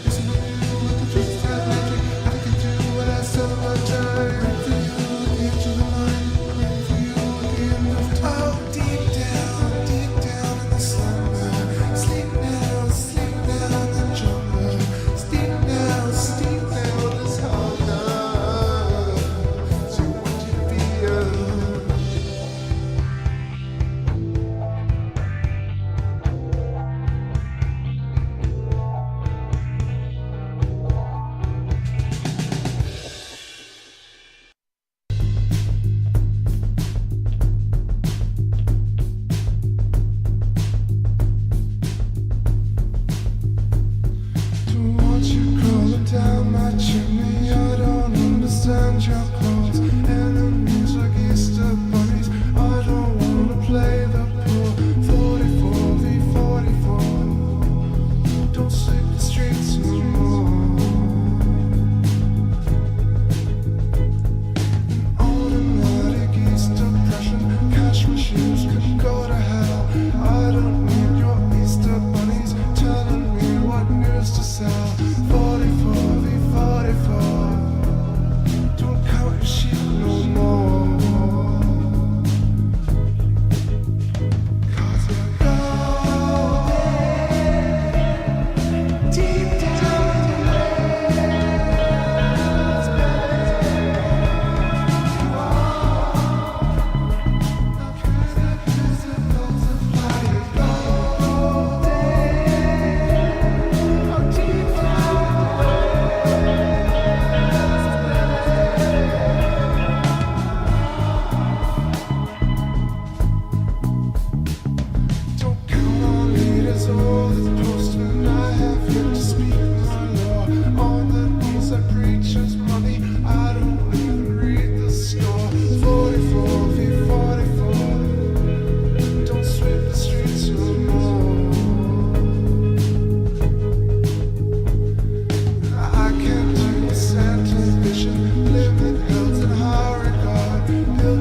Speaker 1: listen to me with the truth of magic. I can do what I said on my time.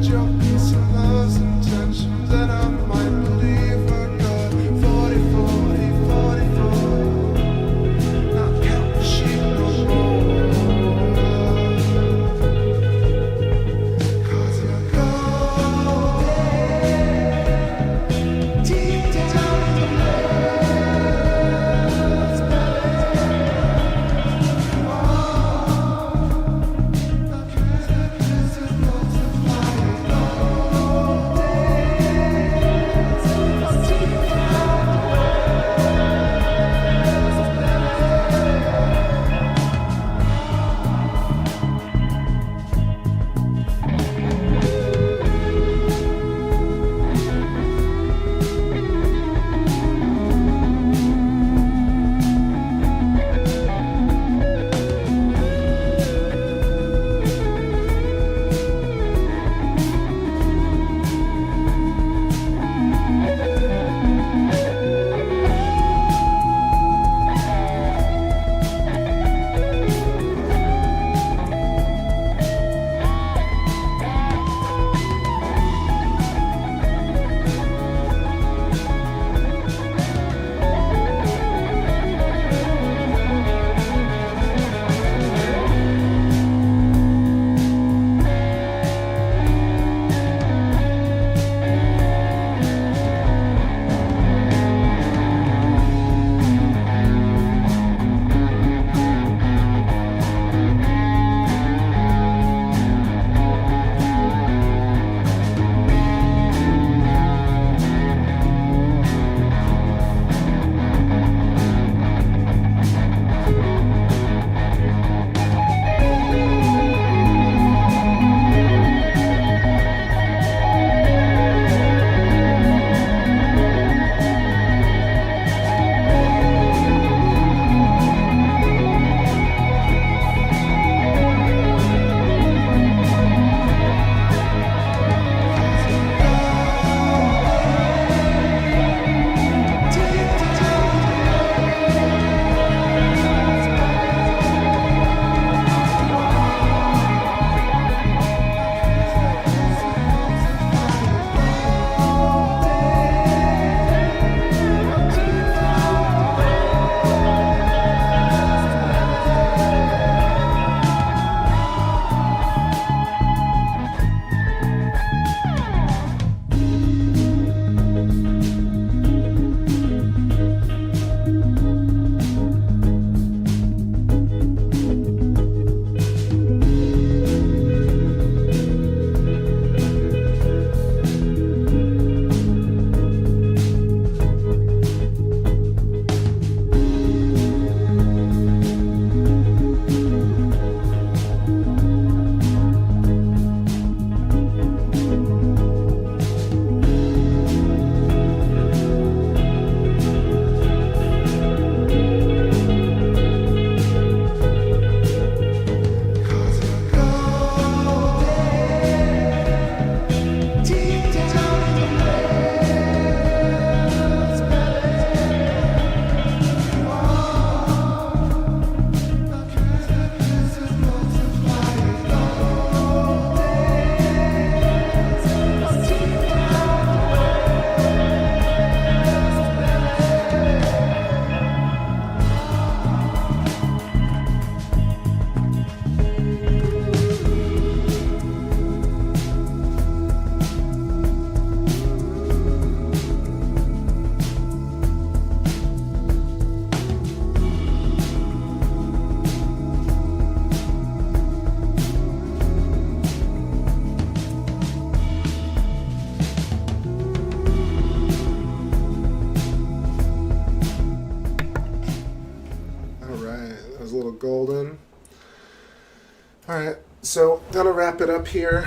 Speaker 1: your peace and love's intentions, and I might believe I got 40, 40, 44. Not count the sheep no more. 'Cause you're going deep down in the woods, baby. Golden. Alright, so gonna wrap it up here.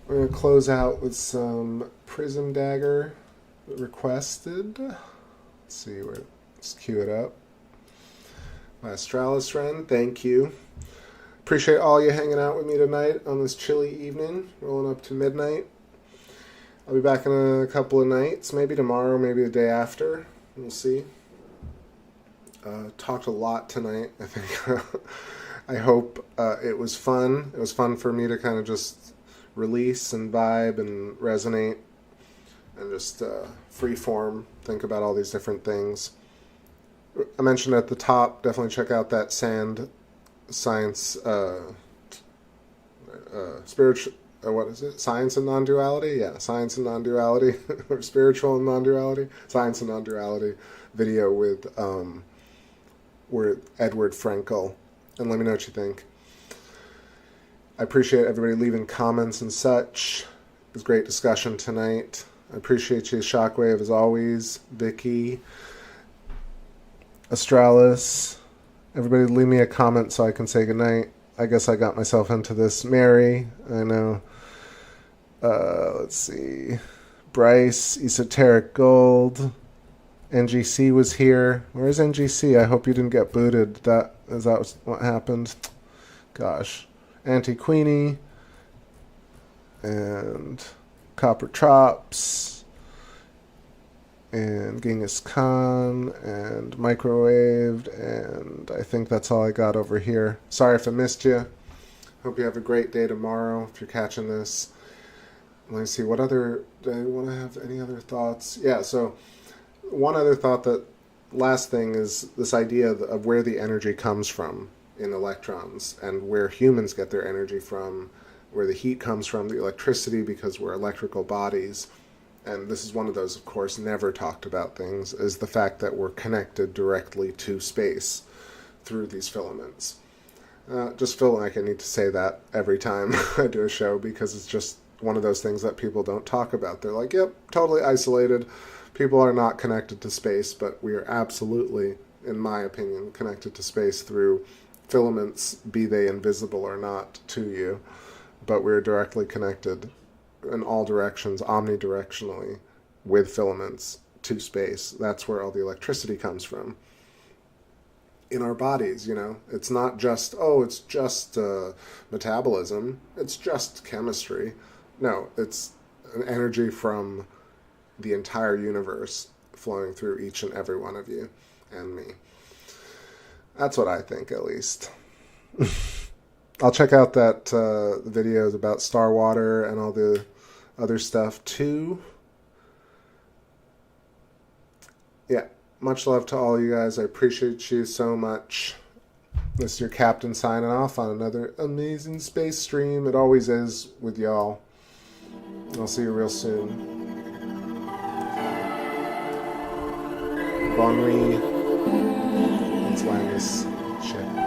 Speaker 1: We're gonna close out with some Prism Dagger requested. Let's see where, let's cue it up. My Astralis friend, thank you. Appreciate all you hanging out with me tonight on this chilly evening, rolling up to midnight. I'll be back in a couple of nights, maybe tomorrow, maybe the day after. We'll see. Talked a lot tonight, I think. I hope it was fun. It was fun for me to kind of just release and vibe and resonate and just free form. Think about all these different things. I mentioned at the top, definitely check out that sand science, spiritual, what is it? Science and non-duality? Yeah, science and non-duality, or spiritual and non-duality, science and non-duality video with Edward Frankel. And let me know what you think. I appreciate everybody leaving comments and such. It was a great discussion tonight. I appreciate you, Shockwave, as always. Vicky, Astralis. Everybody leave me a comment so I can say goodnight. I guess I got myself into this. Mary, I know. Let's see. Bryce, Esoteric Gold. NGC was here. Where's NGC? I hope you didn't get booted. Is that what happened? Gosh. Auntie Queenie. And Copper Trops. And Genghis Khan, and Microwaved, and I think that's all I got over here. Sorry if I missed you. Hope you have a great day tomorrow if you're catching this. Let me see, what other, do I want to have any other thoughts? Yeah, so one other thought, that last thing is this idea of where the energy comes from in electrons, and where humans get their energy from, where the heat comes from, the electricity, because we're electrical bodies. And this is one of those, of course, never talked about things, is the fact that we're connected directly to space through these filaments. Just feel like I need to say that every time I do a show, because it's just one of those things that people don't talk about. They're like, yep, totally isolated. People are not connected to space, but we are absolutely, in my opinion, connected to space through filaments, be they invisible or not to you. But we're directly connected in all directions, omnidirectionally, with filaments to space. That's where all the electricity comes from. In our bodies, you know, it's not just, it's just metabolism, it's just chemistry. No, it's an energy from the entire universe flowing through each and every one of you and me. That's what I think, at least. I'll check out that videos about Star Water and all the other stuff too. Yeah, much love to all you guys. I appreciate you so much. This is your captain signing off on another amazing space stream. It always is with y'all. I'll see you real soon. Bon nuit. Let's land this shit.